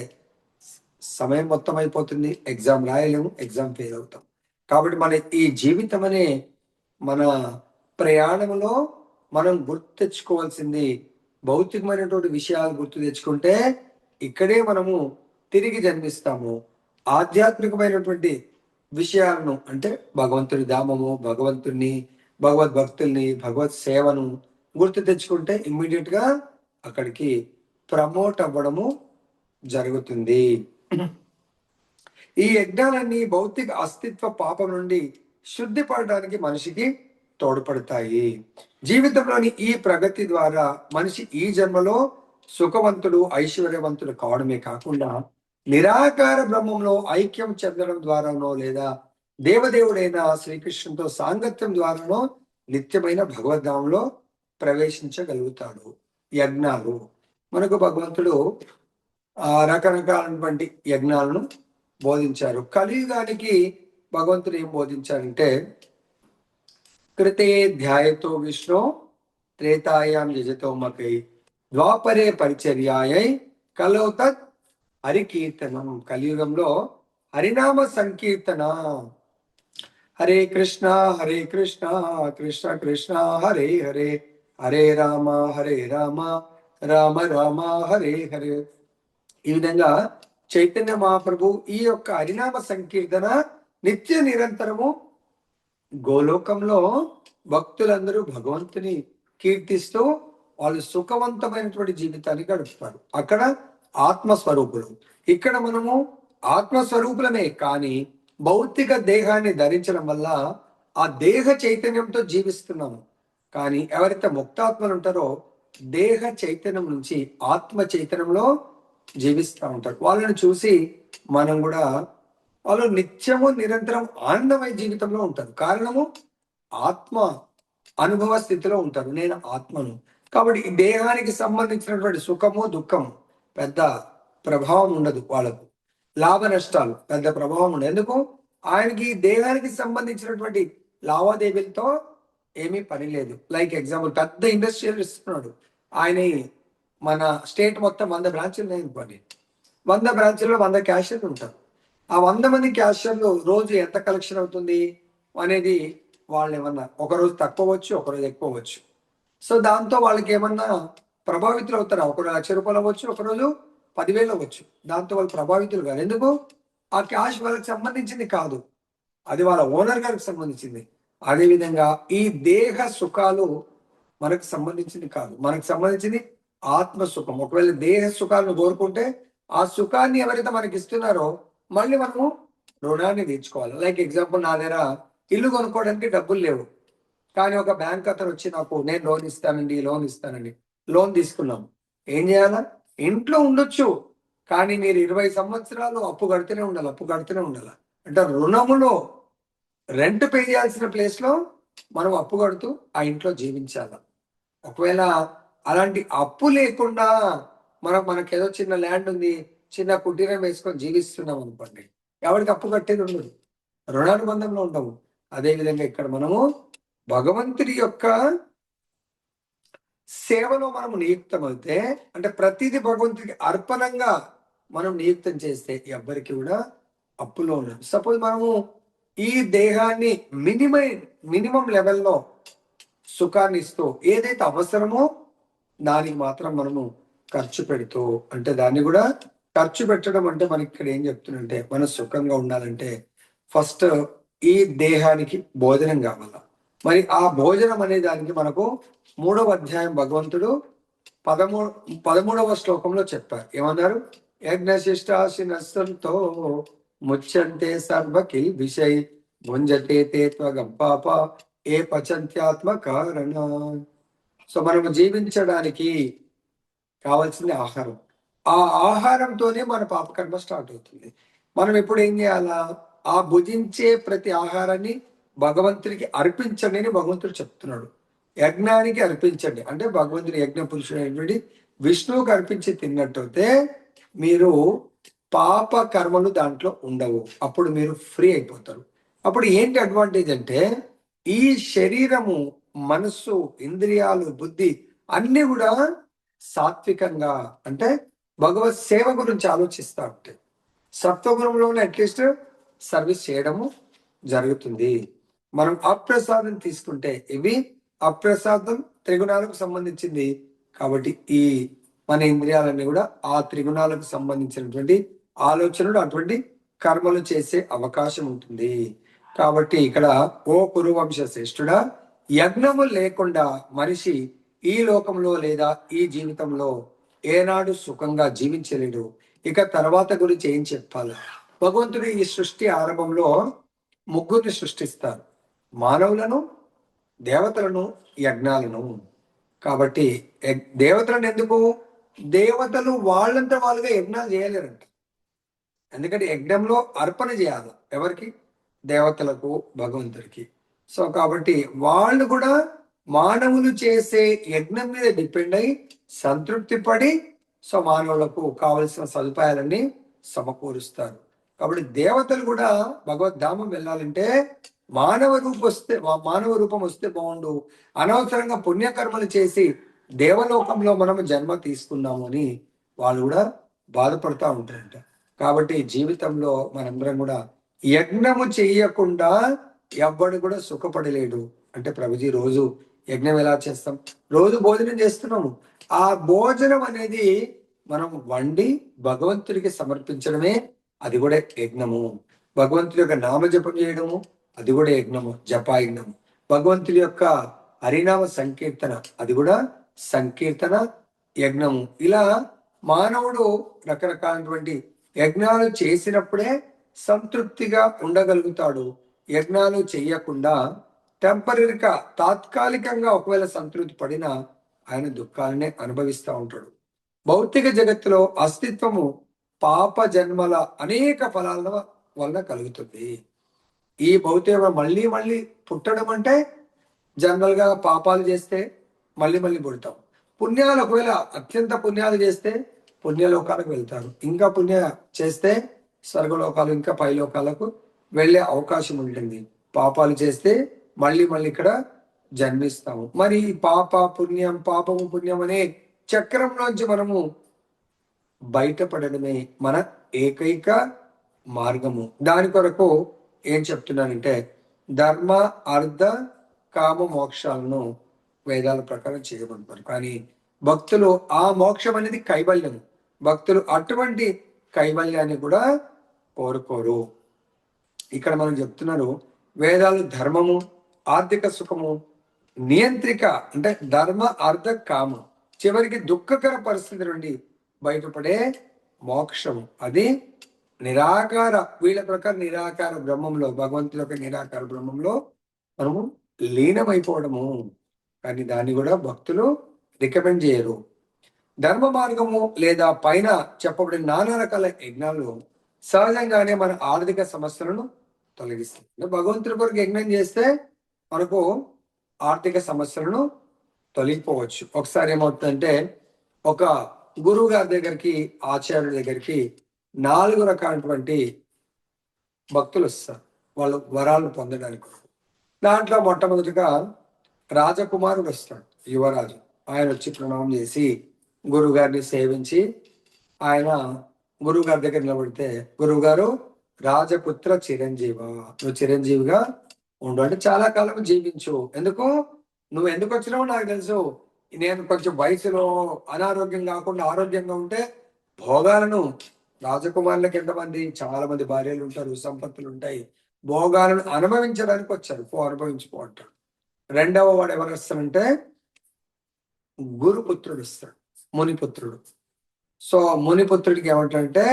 సమయం మొత్తం అయిపోతుంది, ఎగ్జామ్ రాయలేము, ఎగ్జామ్ ఫెయిల్ అవుతాం. కాబట్టి మన ఈ జీవితం అనే మన ప్రయాణంలో మనం గుర్తు తెచ్చుకోవాల్సింది భౌతికమైనటువంటి విషయాలు గుర్తు తెచ్చుకుంటే ఇక్కడే మనము తిరిగి జన్మిస్తాము. ఆధ్యాత్మికమైనటువంటి విషయాలను అంటే భగవంతుడి ధామము, భగవంతుడిని, భగవద్భక్తుల్ని, భగవత్ సేవను గుర్తు తెచ్చుకుంటే ఇమ్మీడియట్ గా అక్కడికి ప్రమోట్ అవ్వడము జరుగుతుంది. ఈ యజ్ఞాలన్నీ భౌతిక అస్తిత్వ పాపం నుండి శుద్ధి పడడానికి మనిషికి తోడ్పడతాయి. జీవితంలోని ఈ ప్రగతి ద్వారా మనిషి ఈ జన్మలో సుఖవంతుడు, ఐశ్వర్యవంతుడు కావడమే కాకుండా నిరాకార బ్రహ్మంలో ఐక్యం చెందడం ద్వారానో లేదా దేవదేవుడైన శ్రీకృష్ణుతో సాంగత్యం ద్వారానో నిత్యమైన భగవద్ధామంలో ప్రవేశించగలుగుతాడు. యజ్ఞాలు మనకు భగవంతుడు రకరకాలైనటువంటి యజ్ఞాలను బోధించారు. కలియుగానికి భగవంతుడు ఏం బోధించారంటే కృతే ధ్యాయతో విష్ణు త్రేతాయాం యజతో మకై ద్వాపరే పరిచర్యాయై కలో తత్ హరికీర్తనం. కలియుగంలో హరినామ సంకీర్తన. హరే కృష్ణ కృష్ణ కృష్ణ హరే హరే, హరే రామ రామ రామ హరే హరే. ఈ విధంగా చైతన్య మహాప్రభు ఈ యొక్క హరినామ సంకీర్తన నిత్య నిరంతరము గోలోకంలో భక్తులందరూ భగవంతుని కీర్తిస్తూ వాళ్ళు సుఖవంతమైనటువంటి జీవితాన్ని గడుపుతారు. అక్కడ ఆత్మస్వరూపులు, ఇక్కడ మనము ఆత్మస్వరూపులమే, కానీ భౌతిక దేహాన్ని ధరించడం వల్ల ఆ దేహ చైతన్యంతో జీవిస్తున్నాము. కానీ ఎవరైతే ముక్తాత్మలు ఉంటారో దేహ చైతన్యం నుంచి ఆత్మ చైతన్యంలో జీవిస్తూ ఉంటారు. వాళ్ళని చూసి మనం కూడా వాళ్ళు నిత్యము నిరంతరం ఆనందమయ జీవితంలో ఉంటారు. కారణము ఆత్మ అనుభవ స్థితిలో ఉంటారు. నేను ఆత్మను. కాబట్టి ఈ దేహానికి సంబంధించినటువంటి సుఖము దుఃఖము పెద్ద ప్రభావం ఉండదు వాళ్ళకు. లాభ నష్టాలు పెద్ద ప్రభావం ఉండదు. ఎందుకు? ఆయనకి దేహానికి సంబంధించినటువంటి లావాదేవీలతో ఏమీ పని లేదు. లైక్ ఎగ్జాంపుల్ పెద్ద ఇండస్ట్రియల్ ఇస్తున్నాడు. ఆయన మన స్టేట్ మొత్తం 100 బ్రాంచ్లు ఉన్నాయనుకోండి. 100 బ్రాంచ్ల్లో 100 క్యాషియర్లు ఉంటారు. ఆ 100 మంది క్యాషియర్లు రోజు ఎంత కలెక్షన్ అవుతుంది అనేది వాళ్ళు ఏమన్నా ఒకరోజు తక్కువ వచ్చు, ఒకరోజు ఎక్కువ వచ్చు. సో దాంతో వాళ్ళకి ఏమన్నా ప్రభావితులు అవుతారా? ఒకరోజు 1,00,000 రూపాయలు అవ్వచ్చు, ఒకరోజు 10,000 అవ్వచ్చు. దాంతో వాళ్ళు ప్రభావితులు కాదు. ఎందుకు? ఆ క్యాష్ వాళ్ళకి సంబంధించింది కాదు, అది వాళ్ళ ఓనర్ గారికి సంబంధించింది. అదేవిధంగా ఈ దేహ సుఖాలు మనకు సంబంధించింది కాదు, మనకు సంబంధించింది ఆత్మ సుఖం. ఒకవేళ దేహ సుఖాలను కోరుకుంటే ఆ సుఖాన్ని ఎవరైతే మనకి ఇస్తున్నారో మళ్ళీ మనము రుణాన్ని తీర్చుకోవాలి. లైక్ ఎగ్జాంపుల్, నా దగ్గర ఇల్లు కొనుక్కోవడానికి డబ్బులు లేవు, కానీ ఒక బ్యాంక్ అతను వచ్చి నాకు నేను లోన్ ఇస్తానండి లోన్ తీసుకున్నాం. ఏం చేయాలా? ఇంట్లో ఉండొచ్చు, కానీ మీరు 20 సంవత్సరాలు అప్పు కడుతూనే ఉండాలి. అంటే రుణములో రెంట్ పే చేయాల్సిన ప్లేస్ లో మనం అప్పు కడుతూ ఆ ఇంట్లో జీవించాలి. ఒకవేళ అలాంటి అప్పు లేకుండా మనకేదో చిన్న ల్యాండ్ ఉంది, చిన్న కుటీరం వేసుకొని జీవిస్తున్నాం అనుకోండి, ఎవరికి అప్పు కట్టేది ఉండదు, రుణానుబంధంలో ఉండవు. అదేవిధంగా ఇక్కడ మనము భగవంతుడి యొక్క సేవలో మనము నియుక్తమైతే, అంటే ప్రతిదీ భగవంతుడికి అర్పణంగా మనం నియుక్తం చేస్తే ఎవ్వరికి కూడా అప్పులో ఉండదు. సపోజ్ మనము ఈ దేహాన్ని మినిమం లెవెల్లో సుఖాన్ని ఇస్తూ ఏదైతే అవసరమో దానికి మాత్రం మనము ఖర్చు పెడుతూ, అంటే దాన్ని కూడా ఖర్చు పెట్టడం అంటే మనకి ఇక్కడ ఏం చెప్తుందంటే, మనం సుఖంగా ఉండాలంటే ఫస్ట్ ఈ దేహానికి భోజనం కావాల. మరి ఆ భోజనం అనే దానికి మనకు 3వ అధ్యాయం భగవంతుడు 13వ శ్లోకంలో చెప్పారు. ఏమన్నారు? యజ్ఞశిష్టాశినస్తంతో ముచ్చంతే సర్వకి విషయ్ భుంజతే తే త్వగం పాప ఏ పచంత్యాత్మ కారణ. సో మనము జీవించడానికి కావాల్సింది ఆహారం. ఆ ఆహారంతోనే మన పాపకర్మ స్టార్ట్ అవుతుంది. మనం ఎప్పుడు ఏం చేయాలా? ఆ భుజించే ప్రతి ఆహారాన్ని భగవంతుడికి అర్పించండి అని భగవంతుడు చెప్తున్నాడు. యజ్ఞానికి అర్పించండి అంటే భగవంతుడి యజ్ఞ పురుషుడైనటువంటి విష్ణువుకి అర్పించి తిన్నట్టయితే మీరు పాప కర్మలు దాంట్లో ఉండవు. అప్పుడు మీరు ఫ్రీ అయిపోతారు. అప్పుడు ఏంటి అడ్వాంటేజ్ అంటే, ఈ శరీరము, మనస్సు, ఇంద్రియాలు, బుద్ధి అన్ని కూడా సాత్వికంగా, అంటే భగవత్ సేవ గురించి ఆలోచిస్తూ ఉంటాయి. సత్వగుణంలోనే అట్లీస్ట్ సర్వీస్ చేయడము జరుగుతుంది. మనం అప్రసాదం తీసుకుంటే ఇవి అప్రసాదం త్రిగుణాలకు సంబంధించింది కాబట్టి ఈ మన ఇంద్రియాలన్నీ కూడా ఆ త్రిగుణాలకు సంబంధించినటువంటి ఆలోచనలు అటువంటి కర్మలు చేసే అవకాశం ఉంటుంది. కాబట్టి ఇక్కడ ఓ కురువంశ శ్రేష్ఠుడా, యజ్ఞము లేకుండా మనిషి ఈ లోకంలో లేదా ఈ జీవితంలో ఏనాడు సుఖంగా జీవించలేడు. ఇక తర్వాత గురించి ఏం చెప్పాలి? భగవంతుడు ఈ సృష్టి ఆరంభంలో ముగ్గురిని సృష్టిస్తారు, మానవులను, దేవతలను, యజ్ఞాలను. కాబట్టి దేవతలను ఎందుకు? దేవతలు వాళ్ళంతా వాళ్ళుగా యజ్ఞాలు చేయలేరంట. ఎందుకంటే యజ్ఞంలో అర్పణ చేయాలి ఎవరికి? దేవతలకు, భగవంతుడికి. సో కాబట్టి వాళ్ళు కూడా మానవులు చేసే యజ్ఞం మీద డిపెండ్ అయి సంతృప్తి పడి సో మానవులకు కావలసిన సదుపాయాలన్నీ సమకూరుస్తారు. కాబట్టి దేవతలు కూడా భగవద్ధామం వెళ్ళాలంటే మానవ రూపం వస్తే బాగుండు, అనవసరంగా పుణ్యకర్మలు చేసి దేవలోకంలో మనం జన్మ తీసుకున్నాము అని వాళ్ళు కూడా బాధపడుతూ ఉంటారంట. కాబట్టి జీవితంలో మనందరం కూడా యజ్ఞము చెయ్యకుండా ఎవ్వడు కూడా సుఖపడలేడు. అంటే ప్రభుజీ రోజు యజ్ఞం ఎలా చేస్తాం? రోజు భోజనం చేస్తున్నాము. ఆ భోజనం అనేది మనం వండి భగవంతుడికి సమర్పించడమే, అది కూడా యజ్ఞము. భగవంతుడి యొక్క నామజపం చేయడము, అది కూడా యజ్ఞము, జపాయజ్ఞము. భగవంతుడి యొక్క హరినామ సంకీర్తన, అది కూడా సంకీర్తన యజ్ఞము. ఇలా మానవుడు రకరకాలైనటువంటి యజ్ఞాలు చేసినప్పుడే సంతృప్తిగా ఉండగలుగుతాడు. యజ్ఞాలు చెయ్యకుండా టెంపరీగా తాత్కాలికంగా ఒకవేళ సంతృప్తి పడినా ఆయన దుఃఖాలనే అనుభవిస్తూ ఉంటాడు. భౌతిక జగత్తులో అస్తిత్వము పాప జన్మల అనేక ఫలాల వలన కలుగుతుంది. ఈ భౌతిక మళ్ళీ మళ్ళీ పుట్టడం అంటే జనరల్ గా పాపాలు చేస్తే మళ్ళీ మళ్ళీ పుడతాం. పుణ్యాలు ఒకవేళ అత్యంత పుణ్యాలు చేస్తే పుణ్యలోకాలకు వెళ్తారు. ఇంకా పుణ్య చేస్తే స్వర్గలోకాలు ఇంకా పైలోకాలకు వెళ్ళే అవకాశం ఉంటుంది. పాపాలు చేస్తే మళ్ళీ మళ్ళీ ఇక్కడ జన్మిస్తాము. మరి పాపము పుణ్యం అనే చక్రంలోంచి మనము బయటపడడమే మన ఏకైక మార్గము. దాని కొరకు ఏం చెప్తున్నానంటే ధర్మ, అర్థ, కామ మోక్షాలను వేదాల ప్రకారం చేయబడతారు. కానీ భక్తులు ఆ మోక్షం అనేది కైవల్యం. భక్తులు అటువంటి కైవల్యాన్ని కూడా కోరుకోరు. ఇక్కడ మనం చెప్తున్నారు వేదాలు ధర్మము, ఆర్థిక సుఖము, నియంత్రిక అంటే ధర్మ, అర్థ, కామ, చివరికి దుఃఖకర పరిస్థితి నుండి బయటపడే మోక్షము, అది నిరాకార, వీళ్ళ ప్రకారం నిరాకార బ్రహ్మంలో, భగవంతుడి యొక్క నిరాకార బ్రహ్మంలో మనము లీనమైపోవడము. కానీ దాన్ని కూడా భక్తులు రికమెండ్ చేయరు. ధర్మ మార్గము లేదా పైన చెప్పబడిన నానా రకాల యజ్ఞాలు సహజంగానే మన ఆర్థిక సమస్యలను తొలగిస్తాయి. భగవంతుడి కొరకు యజ్ఞం చేస్తే మనకు ఆర్థిక సమస్యలను తొలగిపోవచ్చు. ఒకసారి ఏమవుతుందంటే ఒక గురువు గారి దగ్గరికి, ఆచార్యుడి దగ్గరికి 4 రకాలైనటువంటి భక్తులు వస్తారు వాళ్ళు వరాలను పొందడానికి. దాంట్లో మొట్టమొదటిగా రాజకుమారుడు వస్తాడు, యువరాజు. ఆయన వచ్చి ప్రణామం చేసి గురువు గారిని సేవించి ఆయన గురువు గారి దగ్గర నిలబడితే, గురువు గారు రాజపుత్ర చిరంజీవ, నువ్వు చిరంజీవిగా ఉండు, అంటే చాలా కాలం జీవించు. నువ్వు ఎందుకు వచ్చినావో నాకు తెలుసు. నేను కొంచెం వయసులో అనారోగ్యం కాకుండా ఆరోగ్యంగా ఉంటే భోగాలను, రాజకుమారులకు ఎంతమంది, చాలా మంది భార్యలు ఉంటారు, సంపత్తులు ఉంటాయి, భోగాలను అనుభవించడానికి వచ్చారు, అనుభవించుకో అంటాడు. రెండవ వాడు ఎవరు వస్తాడంటే గురుపుత్రుడు వస్తాడు, మునిపుత్రుడు. సో మునిపుత్రుడికి ఏమంటాడంటే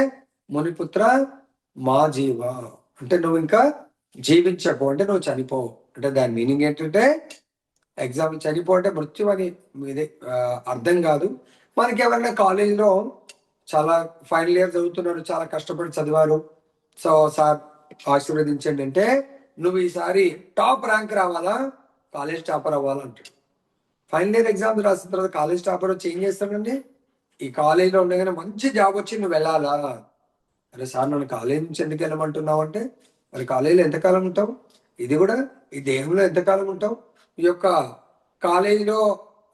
మునిపుత్ర మా జీవ, అంటే నువ్వు ఇంకా జీవించకు, అంటే నువ్వు చనిపో. అంటే దాని మీనింగ్ ఏంటంటే ఎగ్జాంపుల్ చనిపో అంటే మృత్యు అని ఇది అర్థం కాదు. మనకి ఎవరైనా కాలేజీలో చాలా ఫైనల్ ఇయర్ చదువుతున్నారు, చాలా కష్టపడి చదివారు, సో సార్ ఆశీర్వదించండి అంటే నువ్వు ఈసారి టాప్ ర్యాంక్ రావాలా, కాలేజ్ టాపర్ అవ్వాలంటాడు. ఫైనల్ ఇయర్ ఎగ్జామ్స్ రాసిన తర్వాత కాలేజ్ టాపర్ వచ్చి ఏం చేస్తాడండి? ఈ కాలేజీలో ఉండగానే మంచి జాబ్ వచ్చి నువ్వు వెళ్ళాలా? అరే సార్ నన్ను కాలేజ్ నుంచి ఎందుకు వెళ్ళమంటున్నావు అంటే, మరి కాలేజీలో ఎంతకాలం ఉంటావు? ఇది కూడా ఈ దేహంలో ఎంతకాలం ఉంటావు? ఈ యొక్క కాలేజీలో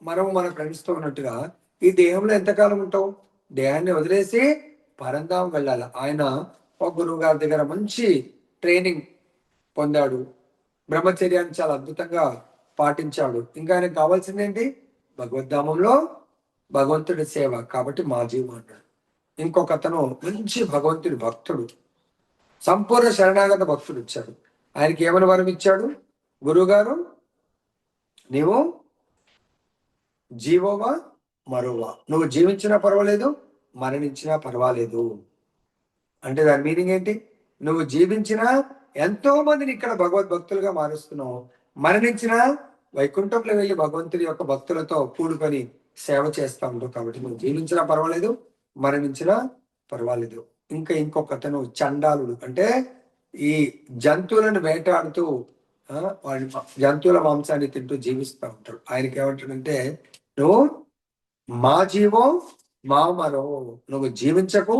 మన ఫ్రెండ్స్తో ఉన్నట్టుగా ఈ దేహంలో ఎంతకాలం ఉంటావు? దేహాన్ని వదిలేసి పరంధామం వెళ్ళాలి. ఆయన ఒక గురువు గారి దగ్గర మంచి ట్రైనింగ్ పొందాడు, బ్రహ్మచర్యాన్ని చాలా అద్భుతంగా పాటించాడు. ఇంకా ఆయనకు కావాల్సింది ఏంటి? భగవద్ధామంలో భగవంతుడి సేవ. కాబట్టి మా జీవం అన్నాడు. ఇంకొక అతను మంచి భగవంతుడి భక్తుడు, సంపూర్ణ శరణాగత భక్తుడు ఇచ్చాడు. ఆయనకి ఏమని వరం ఇచ్చాడు? గురువుగారు, నీవు జీవోవా మరోవా, నువ్వు జీవించినా పర్వాలేదు, మరణించినా పర్వాలేదు. అంటే దాని మీనింగ్ ఏంటి? నువ్వు జీవించినా ఎంతో మందిని ఇక్కడ భగవద్భక్తులుగా మారుస్తున్నావు, మరణించినా వైకుంఠంలో వెళ్ళి భగవంతుడి యొక్క భక్తులతో కూడుకొని సేవ చేస్తా ఉంటావు. కాబట్టి నువ్వు జీవించినా పర్వాలేదు, మరణించినా పర్వాలేదు. ఇంకా ఇంకొక అతను చండాలుడు, అంటే ఈ జంతువులను వేటాడుతూ వాడి జంతువుల మాంసాన్ని తింటూ జీవిస్తూ ఉంటాడు. ఆయనకి ఏమంటాడంటే, నువ్వు మా జీవం మా మరో, నువ్వు జీవించకు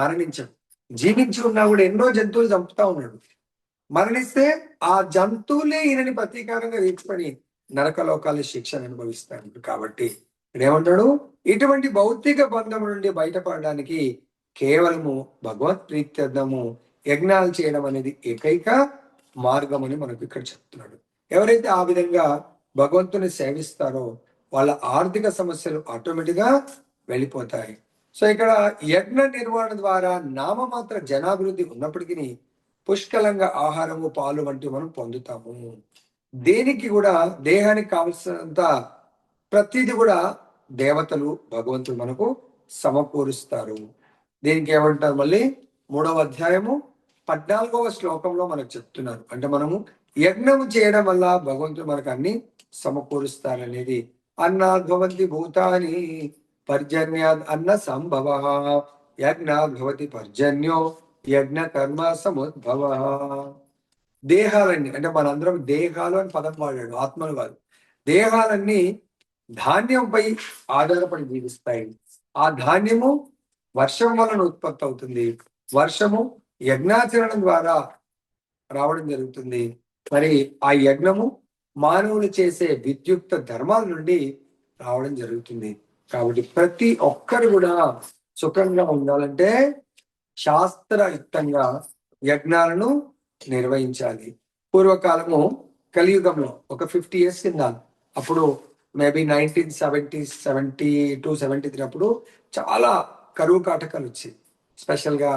మరణించకు. జీవించి ఉన్నా కూడా ఎన్నో జంతువులు చంపుతా ఉన్నాడు. మరణిస్తే ఆ జంతువులే ఈయనని ప్రతీకారంగా తీర్చుకొని నరకలోకాల శిక్షను అనుభవిస్తాడు. కాబట్టి ఏమంటాడు? ఇటువంటి భౌతిక బంధం నుండి బయటపడడానికి కేవలము భగవత్ ప్రీత్యర్థము యజ్ఞాలు చేయడం అనేది ఏకైక మార్గం అని మనకు ఇక్కడ చెప్తున్నాడు. ఎవరైతే ఆ విధంగా భగవంతుని సేవిస్తారో వాళ్ళ ఆర్థిక సమస్యలు ఆటోమేటిక్గా వెళ్ళిపోతాయి. సో ఇక్కడ యజ్ఞ నిర్వహణ ద్వారా నామమాత్ర జనాభివృద్ధి ఉన్నప్పటికీ పుష్కలంగా ఆహారము, పాలు వంటివి మనం పొందుతాము. దేనికి కూడా దేహానికి కావలసినంత ప్రతిదీ కూడా దేవతలు, భగవంతుడు మనకు సమకూరుస్తారు. దీనికి ఏమంటారు? మళ్ళీ 3వ అధ్యాయము 14వ శ్లోకంలో మనకు చెప్తున్నారు. అంటే మనము యజ్ఞము చేయడం వల్ల భగవంతుడు మనకు అన్ని సమకూరుస్తారనేది. అన్నాద్భవంతి భూతాని పర్జన్యాద్ అన్న సంభవ, యజ్ఞాద్భవతి పర్జన్యో యజ్ఞ కర్మ సముద్భవ. దేహాలన్నీ, అంటే మనందరం దేహాలు అని పదం వాడాడు, ఆత్మలు కాదు. దేహాలన్నీ ధాన్యంపై ఆధారపడి జీవిస్తాయి. ఆ ధాన్యము వర్షం వలన ఉత్పత్తి అవుతుంది. వర్షము యజ్ఞాచరణం ద్వారా రావడం జరుగుతుంది. మరి ఆ యజ్ఞము మానవులు చేసే విద్యుక్త ధర్మాల నుండి రావడం జరుగుతుంది. కాబట్టి ప్రతి ఒక్కరు కూడా సుఖంగా ఉండాలంటే శాస్త్రయుక్తంగా యజ్ఞాలను నిర్వహించాలి. పూర్వకాలము కలియుగంలో ఒక 50 years కింద, అప్పుడు మేబీ 1972-73 అప్పుడు చాలా కరువు కాటకాలు వచ్చాయి. స్పెషల్గా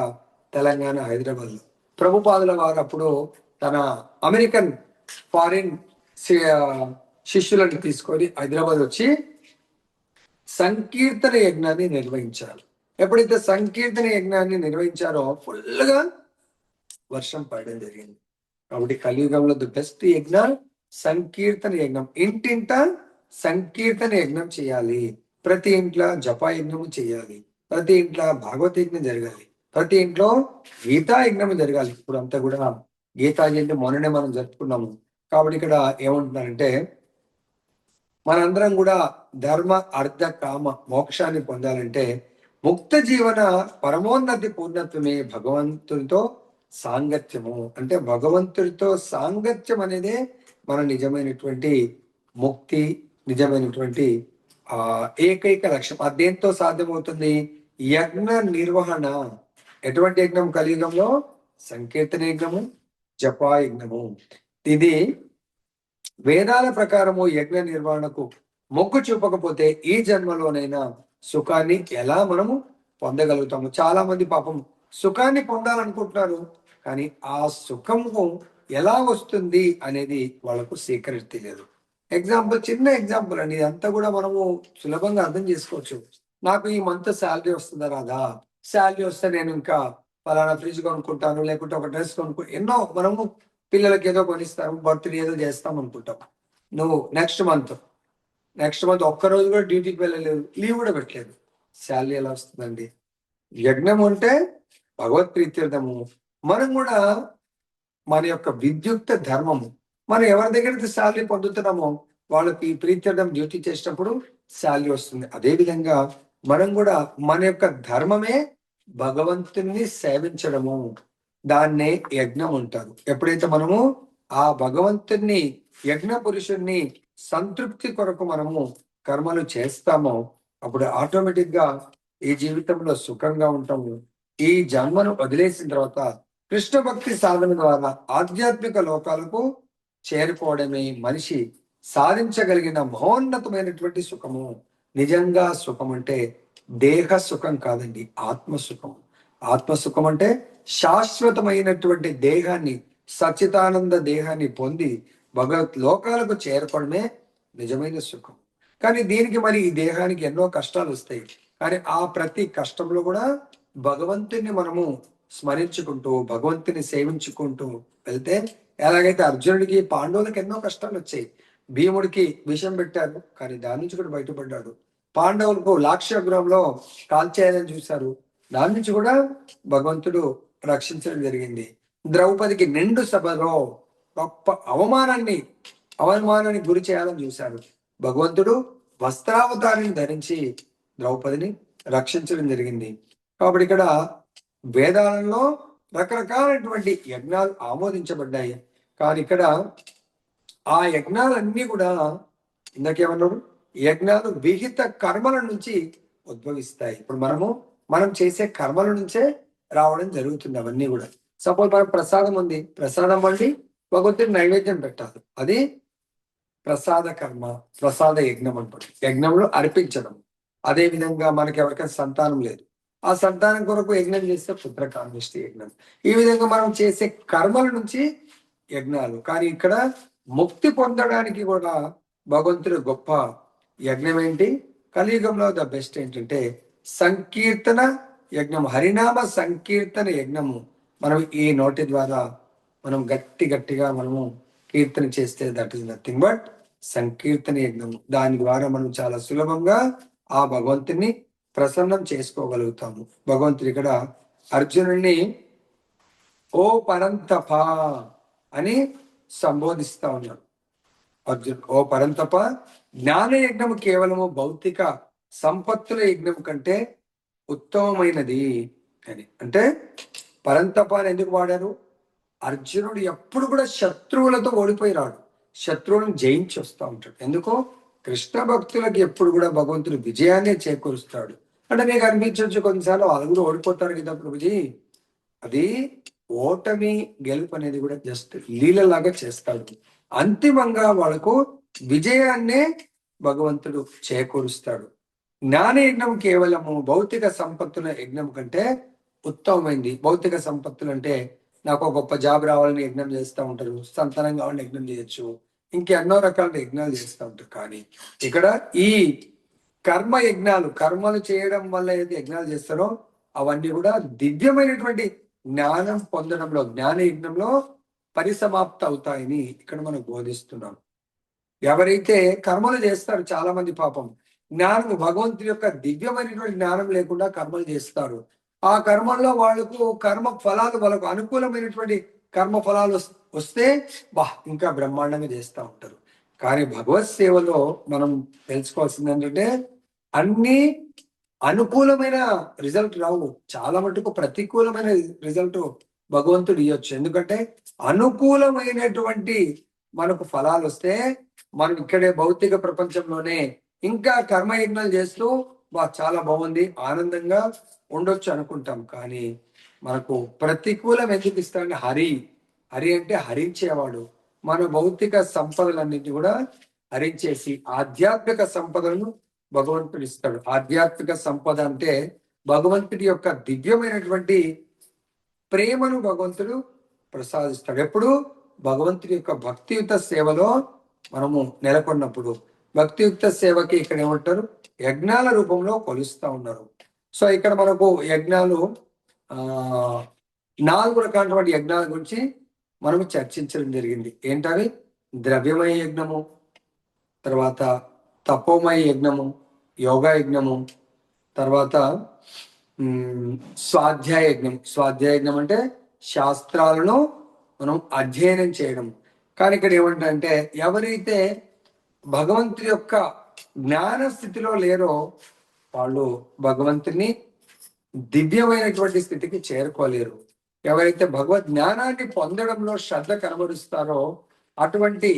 తెలంగాణ, హైదరాబాద్లో ప్రభుపాదుల వారు అప్పుడు తన అమెరికన్ ఫారిన్ శిష్యులను తీసుకొని హైదరాబాద్ వచ్చి సంకీర్తన యజ్ఞాన్ని నిర్వహించారు. ఎప్పుడైతే సంకీర్తన యజ్ఞాన్ని నిర్వహించారో ఫుల్గా వర్షం పడడం జరిగింది. కాబట్టి కలియుగంలో ది బెస్ట్ యజ్ఞ సంకీర్తన యజ్ఞం. ఇంటింట సంకీర్తన యజ్ఞం చేయాలి, ప్రతి ఇంట్లో జపా యజ్ఞము చేయాలి, ప్రతి ఇంట్లో భాగవత యజ్ఞం జరగాలి, ప్రతి ఇంట్లో గీతా యజ్ఞము జరగాలి. ఇప్పుడు అంతా కూడా గీతా జయంతి మొన్ననే మనం జరుపుకున్నాము. కాబట్టి ఇక్కడ ఏమంటున్నారంటే, మనందరం కూడా ధర్మ అర్థ కామ మోక్షాన్ని పొందాలంటే ముక్త జీవన పరమోన్నతి పూర్ణత్వమే భగవంతుడితో సాంగత్యము. అంటే భగవంతుడితో సాంగత్యం అనేదే మన నిజమైనటువంటి ముక్తి, నిజమైనటువంటి ఏకైక లక్ష్యం. అది దేంతో సాధ్యమవుతుంది? యజ్ఞ నిర్వహణ. ఎటువంటి యజ్ఞం? కలియుగంలో సంకీర్తన యజ్ఞము, జపా యజ్ఞము. ఇది వేదాల ప్రకారము యజ్ఞ నిర్వహణకు మొగ్గు చూపకపోతే ఈ జన్మలోనైనా సుఖాన్ని ఎలా మనము పొందగలుగుతాము? చాలా మంది పాపం సుఖాన్ని పొందాలనుకుంటున్నారు, కానీ ఆ సుఖము ఎలా వస్తుంది అనేది వాళ్ళకు సీక్రెట్ తెలియదు. ఎగ్జాంపుల్, చిన్న ఎగ్జాంపుల్ అండి, అంతా కూడా మనము సులభంగా అర్థం చేసుకోవచ్చు. నాకు ఈ మంత్ శాలరీ వస్తుందా రాదా? శాలరీ వస్తే నేను ఇంకా ఫలానా ఫ్రిడ్జ్ కొనుక్కుంటాను, లేకుంటే ఒక డ్రెస్ ఎన్నో మనము పిల్లలకి ఏదో కొనిస్తాము, బర్త్డే ఏదో చేస్తాం అనుకుంటాం. నువ్వు నెక్స్ట్ మంత్ ఒక్కరోజు కూడా డ్యూటీకి వెళ్ళలేదు, లీవ్ కూడా పెట్టలేదు, శాలరీ ఎలా వస్తుందండి? యజ్ఞం అంటే భగవత్ ప్రీత్యర్థము. మనం కూడా మన యొక్క విద్యుక్త ధర్మము, మనం ఎవరి దగ్గర శాలరీ పొందుతున్నామో వాళ్ళకి ప్రీత్యర్థం డ్యూటీ చేసేటప్పుడు శాలరీ వస్తుంది. అదే విధంగా మనం కూడా మన యొక్క ధర్మమే భగవంతుని సేవించడము, దాన్నే యజ్ఞం ఉంటారు. ఎప్పుడైతే మనము ఆ భగవంతుని యజ్ఞ పురుషుణ్ణి సంతృప్తి కొరకు మనము కర్మలు చేస్తామో అప్పుడు ఆటోమేటిక్ గా ఈ జీవితంలో సుఖంగా ఉంటాము. ఈ జన్మను వదిలేసిన తర్వాత కృష్ణ భక్తి సాధన ద్వారా ఆధ్యాత్మిక లోకాలకు చేరుకోవడమే మనిషి సాధించగలిగిన మహోన్నతమైనటువంటి సుఖము. నిజంగా సుఖం అంటే దేహ సుఖం కాదండి, ఆత్మసుఖం. ఆత్మసుఖం అంటే శాశ్వతమైనటువంటి దేహాన్ని, సచ్చిదానంద దేహాన్ని పొంది భగవత్ లోకాలకు చేరుకోవడమే నిజమైన సుఖం. కానీ దీనికి మరి ఈ దేహానికి ఎన్నో కష్టాలు వస్తాయి. కానీ ఆ ప్రతి కష్టంలో కూడా భగవంతుని మనము స్మరించుకుంటూ భగవంతుని సేవించుకుంటూ వెళ్తే, ఎలాగైతే అర్జునుడికి పాండవులకు ఎన్నో కష్టాలు వచ్చాయి. భీముడికి విషం పెట్టారు కానీ దాని నుంచి కూడా బయటపడ్డాడు. పాండవులకు లాక్షగృహంలో కాల్చేయాలని చూశారు, దాని నుంచి కూడా భగవంతుడు రక్షించడం జరిగింది. ద్రౌపదికి నిండు సభలో గొప్ప అవమానానికి గురి చేయాలని చూశారు. భగవంతుడు వస్త్రావతారిని ధరించి ద్రౌపదిని రక్షించడం జరిగింది. కాబట్టి ఇక్కడ వేదాలలో రకరకాలైనటువంటి యజ్ఞాలు ఆమోదించబడ్డాయి. కానీ ఇక్కడ ఆ యజ్ఞాలన్నీ కూడా ఇందాకేమన్నాడు, యజ్ఞాలు విహిత కర్మల నుంచి ఉద్భవిస్తాయి. ఇప్పుడు మనం చేసే కర్మల నుంచే రావడం జరుగుతుంది అవన్నీ కూడా. సపోజ్ మనకు ప్రసాదం ఉంది, ప్రసాదం వండి భగవంతుడి నైవేద్యం పెట్టాలి, అది ప్రసాద కర్మ, ప్రసాద యజ్ఞం అంటారు. యజ్ఞంలో అర్పించడం. అదే విధంగా మనకి ఎవరికైనా సంతానం లేదు, ఆ సంతానం కొరకు యజ్ఞం చేస్తే పుత్రకామేష్టి యజ్ఞం. ఈ విధంగా మనం చేసే కర్మల నుంచి యజ్ఞాలు. కానీ ఇక్కడ ముక్తి పొందడానికి కూడా భగవంతుడు గొప్ప యజ్ఞం ఏంటి, కలియుగంలో ద బెస్ట్ ఏంటంటే సంకీర్తన యజ్ఞం, హరినామ సంకీర్తన యజ్ఞము. మనం ఈ నోటి ద్వారా మనం గట్టిగా మనము కీర్తన చేస్తే దట్ ఈస్ నథింగ్ బట్ సంకీర్తన యజ్ఞం. దాని ద్వారా మనం చాలా సులభంగా ఆ భగవంతుని ప్రసన్నం చేసుకోగలుగుతాము. భగవంతుడు ఇక్కడ అర్జునుడిని ఓ పరంతప అని సంబోధిస్తా ఉన్నాడు. అర్జున్, ఓ పరంతప, జ్ఞాన యజ్ఞము కేవలము భౌతిక సంపత్తుల యజ్ఞం కంటే ఉత్తమమైనది అని. అంటే పరంతప అని ఎందుకు వాడారు? అర్జునుడు ఎప్పుడు కూడా శత్రువులతో ఓడిపోయి రాడు, శత్రువులను జయించి వస్తూ ఉంటాడు. ఎందుకో కృష్ణ భక్తులకి ఎప్పుడు కూడా భగవంతుడు విజయాన్నే చేకూరుస్తాడు. అంటే నీకు అనిపించవచ్చు కొన్నిసార్లు వాళ్ళు కూడా ఓడిపోతారు కదా ప్రభుజీ, అది ఓటమి గెలుపు అనేది కూడా జస్ట్ లీలలాగా చేస్తాడు. అంతిమంగా వాళ్ళకు విజయాన్నే భగవంతుడు చేకూరుస్తాడు. జ్ఞాన యజ్ఞం కేవలము భౌతిక సంపత్తుల యజ్ఞం కంటే ఉత్తమమైంది. భౌతిక సంపత్తులు అంటే నాకు గొప్ప జాబ్ రావాలని యజ్ఞం చేస్తూ ఉంటారు, సంతానం కావాలని యజ్ఞం చేయొచ్చు, ఇంకెన్నో రకాల యజ్ఞాలు చేస్తూ ఉంటారు. కానీ ఇక్కడ ఈ కర్మ యజ్ఞాలు, కర్మలు చేయడం వల్ల ఏదైతే యజ్ఞాలు చేస్తారో అవన్నీ కూడా దివ్యమైనటువంటి జ్ఞానం పొందడంలో, జ్ఞాన యజ్ఞంలో పరిసమాప్త అవుతాయని ఇక్కడ మనం బోధిస్తున్నాం. ఎవరైతే కర్మలు చేస్తారు, చాలా మంది పాపం జ్ఞానం, భగవంతుని యొక్క దివ్యమైనటువంటి జ్ఞానం లేకుండా కర్మలు చేస్తారు. ఆ కర్మల్లో వాళ్ళకు కర్మ ఫలాలు, వాళ్ళకు అనుకూలమైనటువంటి కర్మ ఫలాలు వస్తే ఇంకా బ్రహ్మాండంగా చేస్తూ ఉంటారు. కానీ భగవత్ సేవలో మనం తెలుసుకోవాల్సింది ఏంటంటే అన్ని అనుకూలమైన రిజల్ట్ రావు, చాలా మటుకు ప్రతికూలమైన రిజల్ట్ భగవంతుడు ఇవ్వచ్చు. ఎందుకంటే అనుకూలమైనటువంటి మనకు ఫలాలు వస్తే మనం ఇక్కడే భౌతిక ప్రపంచంలోనే ఇంకా కర్మయజ్ఞాలు చేస్తూ చాలా బాగుంది, ఆనందంగా ఉండొచ్చు అనుకుంటాం. కానీ మనకు ప్రతికూలం ఎందుకు ఇస్తాడంటే హరి అంటే హరించేవాడు. మన భౌతిక సంపదలన్నింటినీ కూడా హరించేసి ఆధ్యాత్మిక సంపదలను భగవంతుడు ఇస్తాడు. ఆధ్యాత్మిక సంపద అంటే భగవంతుడి యొక్క దివ్యమైనటువంటి ప్రేమను భగవంతుడు ప్రసాదిస్తాడు. ఎప్పుడు భగవంతుడి యొక్క భక్తియుత సేవలో మనము నెలకొన్నప్పుడు. భక్తియుక్త సేవకి ఇక్కడ ఏమంటారు, యజ్ఞాల రూపంలో కొలుస్తూ ఉన్నారు. సో ఇక్కడ మనకు యజ్ఞాలు 4 రకాలైనటువంటి యజ్ఞాల గురించి మనము చర్చించడం జరిగింది. ఏంటవి? ద్రవ్యమయ యజ్ఞము, తర్వాత తపోమయ యజ్ఞము, యోగా యజ్ఞము, తర్వాత స్వాధ్యాయ యజ్ఞం. స్వాధ్యాయ యజ్ఞం అంటే శాస్త్రాలను మనం అధ్యయనం చేయడం. కానీ ఇక్కడ ఏమంటే ఎవరైతే భగవంతుడి యొక్క జ్ఞాన స్థితిలో లేరో వాళ్ళు భగవంతుని దివ్యమైనటువంటి స్థితికి చేరుకోలేరు. ఎవరైతే భగవద్ జ్ఞానాన్ని పొందడంలో శ్రద్ధ కనబరుస్తారో అటువంటి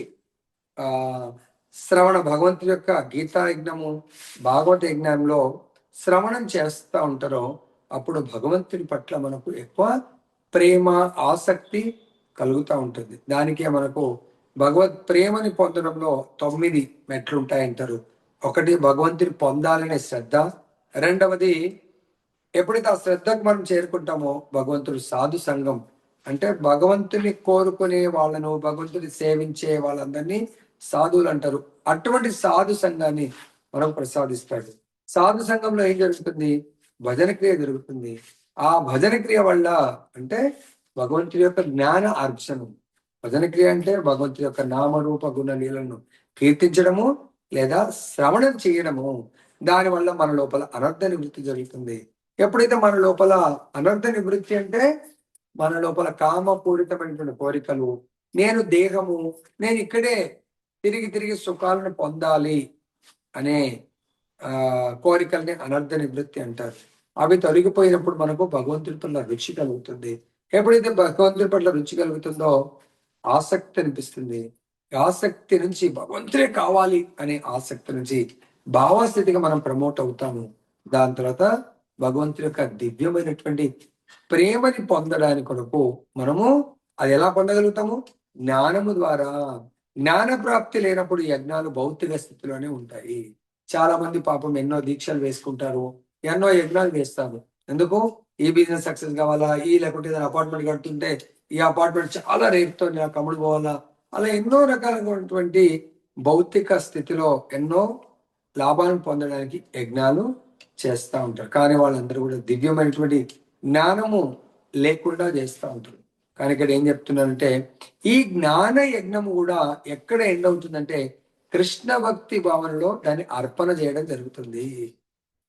శ్రవణ, భగవంతుడి యొక్క గీతా యజ్ఞము, భాగవత యజ్ఞంలో శ్రవణం చేస్తూ ఉంటారో అప్పుడు భగవంతుని పట్ల మనకు ఎక్కువ ప్రేమ, ఆసక్తి కలుగుతూ ఉంటుంది. దానికే మనకు భగవత్ ప్రేమని పొందడంలో 9 మెట్లు ఉంటాయంటారు. ఒకటి భగవంతుని పొందాలనే శ్రద్ధ. రెండవది ఎప్పుడైతే ఆ శ్రద్ధకు మనం చేరుకుంటామో భగవంతుడు సాధు సంఘం, అంటే భగవంతుని కోరుకునే వాళ్ళను, భగవంతుని సేవించే వాళ్ళందరినీ సాధువులు అంటారు. అటువంటి సాధు సంఘాన్ని మనకు ప్రసాదిస్తాడు. సాధు సంఘంలో ఏం జరుగుతుంది? భజన క్రియ జరుగుతుంది. ఆ భజన క్రియ వల్ల అంటే భగవంతుడి యొక్క జ్ఞాన అర్చనం. భజన క్రియ అంటే భగవంతుడి యొక్క నామరూప గుణ లీలను కీర్తించడము లేదా శ్రవణం చేయడము. దానివల్ల మన లోపల అనర్థ నివృత్తి జరుగుతుంది. ఎప్పుడైతే మన లోపల అనర్థ నివృత్తి అంటే మన లోపల కామపూరితమైనటువంటి కోరికలు, నేను దేహము, నేను ఇక్కడే తిరిగి తిరిగి సుఖాలను పొందాలి అనే కోరికల్ని అనర్థ నివృత్తి అంటారు. అవి తొలగిపోయినప్పుడు మనకు భగవంతుడి పట్ల రుచి కలుగుతుంది. ఎప్పుడైతే భగవంతుడి పట్ల రుచి కలుగుతుందో ఆసక్తి అనిపిస్తుంది. ఆసక్తి నుంచి భగవంతుడే కావాలి అనే ఆసక్తి నుంచి భావస్థితిగా మనం ప్రమోట్ అవుతాము. దాని తర్వాత భగవంతుడి యొక్క దివ్యమైనటువంటి ప్రేమని పొందడానికి కొరకు మనము అది ఎలా పొందగలుగుతాము? జ్ఞానము ద్వారా. జ్ఞాన ప్రాప్తి లేనప్పుడు యజ్ఞాలు భౌతిక స్థితిలోనే ఉంటాయి. చాలా మంది పాపం ఎన్నో దీక్షలు వేసుకుంటారు, ఎన్నో యజ్ఞాలు వేస్తారు. ఎందుకు? ఈ బిజినెస్ సక్సెస్ కావాలా, ఈ లేకుంటే ఏదైనా అపార్ట్మెంట్ కడుతుంటే ఈ అపార్ట్మెంట్ చాలా రేపుతో నాకు అమ్ముడు పోవాలా, అలా ఎన్నో రకాలైనటువంటి భౌతిక స్థితిలో ఎన్నో లాభాలను పొందడానికి యజ్ఞాలు చేస్తూ ఉంటారు. కానీ వాళ్ళందరూ కూడా దివ్యమైనటువంటి జ్ఞానము లేకుండా చేస్తూ ఉంటారు. కానీ ఇక్కడ ఏం చెప్తున్నారంటే ఈ జ్ఞాన యజ్ఞము కూడా ఎక్కడ ఎండ్ అవుతుందంటే కృష్ణ భక్తి భావనలో దాన్ని అర్పణ చేయడం జరుగుతుంది.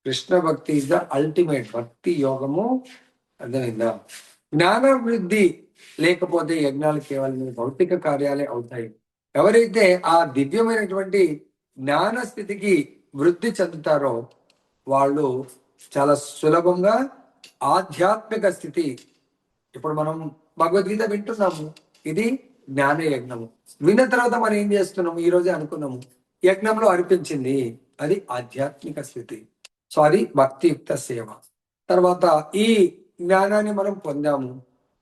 కృష్ణ భక్తి ఇస్ ద అల్టిమేట్ భక్తి యోగము. అర్థమైందా? జ్ఞానాభివృద్ధి లేకపోతే యజ్ఞాలు కేవలం భౌతిక కార్యాలే అవుతాయి. ఎవరైతే ఆ దివ్యమైనటువంటి జ్ఞాన స్థితికి వృద్ధి చెందుతారో వాళ్ళు చాలా సులభంగా ఆధ్యాత్మిక స్థితి. ఇప్పుడు మనం భగవద్గీత వింటున్నాము, ఇది జ్ఞాన యజ్ఞము. విన్న తర్వాత మనం ఏం చేస్తున్నాము? ఈ రోజే అనుకున్నాము, యజ్ఞంలో అర్పించింది, అది ఆధ్యాత్మిక స్థితి. సో అది భక్తియుక్త సేవ. తర్వాత ఈ జ్ఞానాన్ని మనం పొందాము,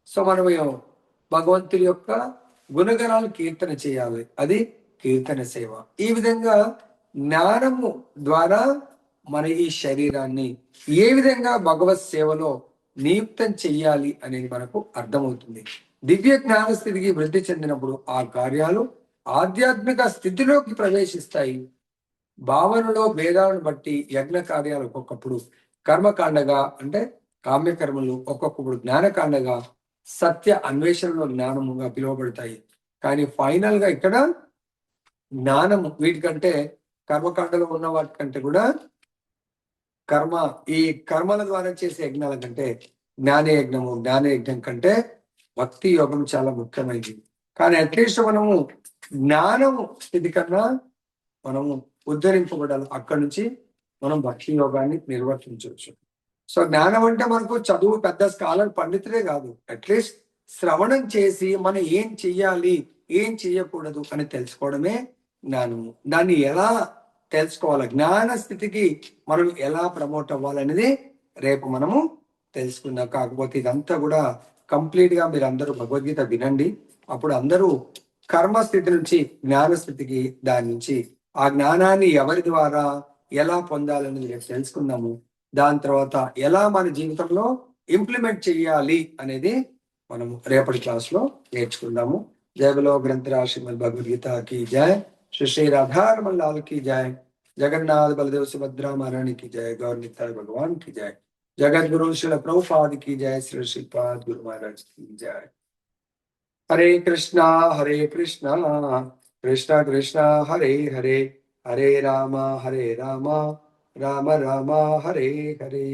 సో మనం భగవంతుడి యొక్క గుణగణాలు కీర్తన చేయాలి, అది కీర్తన సేవ. ఈ విధంగా జ్ఞానము ద్వారా మన ఈ శరీరాన్ని ఏ విధంగా భగవత్ సేవలో నియుక్తం చెయ్యాలి అనేది మనకు అర్థమవుతుంది. దివ్య జ్ఞాన స్థితికి వృద్ధి చెందినప్పుడు ఆ కార్యాలు ఆధ్యాత్మిక స్థితిలోకి ప్రవేశిస్తాయి. భావనలో భేదాలను బట్టి యజ్ఞ కార్యాలు ఒక్కొక్కప్పుడు కర్మకాండగా అంటే కామ్యకర్మలు, ఒక్కొక్కప్పుడు జ్ఞానకాండగా సత్య అన్వేషణలో జ్ఞానముగా పిలువబడతాయి. కానీ ఫైనల్ గా ఇక్కడ జ్ఞానము వీటికంటే కర్మకాండలో ఉన్న వాటికంటే కూడా ఈ కర్మల ద్వారా చేసే యజ్ఞాల కంటే జ్ఞాన యజ్ఞం కంటే భక్తి యోగం చాలా ముఖ్యమైనది. కానీ అట్లీస్ట్ మనము జ్ఞానము స్థితి కన్నా మనము ఉద్ధరింపబడాలి. అక్కడి నుంచి మనం భక్తి యోగాన్ని నిర్వర్తించవచ్చు. సో జ్ఞానం అంటే మనకు చదువు పెద్ద స్కాలర్ పండితులే కాదు, అట్లీస్ట్ శ్రవణం చేసి మనం ఏం చెయ్యాలి, ఏం చెయ్యకూడదు అని తెలుసుకోవడమే జ్ఞానము. దాన్ని ఎలా తెలుసుకోవాలి, జ్ఞాన స్థితికి మనం ఎలా ప్రమోట్ అవ్వాలనేది రేపు మనము తెలుసుకుందాం. కాకపోతే ఇదంతా కూడా కంప్లీట్ గా మీరు అందరూ భగవద్గీత వినండి. అప్పుడు అందరూ కర్మ స్థితి నుంచి జ్ఞాన స్థితికి, దాని నుంచి ఆ జ్ఞానాన్ని ఎవరి ద్వారా ఎలా పొందాలనేది రేపు తెలుసుకుందాము. దాని తర్వాత ఎలా మన జీవితంలో ఇంప్లిమెంట్ చేయాలి అనేది మనము రేపటి క్లాస్ లో నేర్చుకుందాము. జయ బలో గ్రంథరాజ్ శ్రీమద్ భగవద్గీత की जय, श्री श्री राधारमण लाल की जय, जगन्नाथ बलदेव सुभद्रा महारानी की जय, गौर निताय भगवान की जय, जगत गुरु श्रील प्रभुपाद की जय, श्री श्रीपाद गुरु महाराज की जय। हरे कृष्णा कृष्णा कृष्णा हरे हरे, हरे राम राम राम हरे हरे।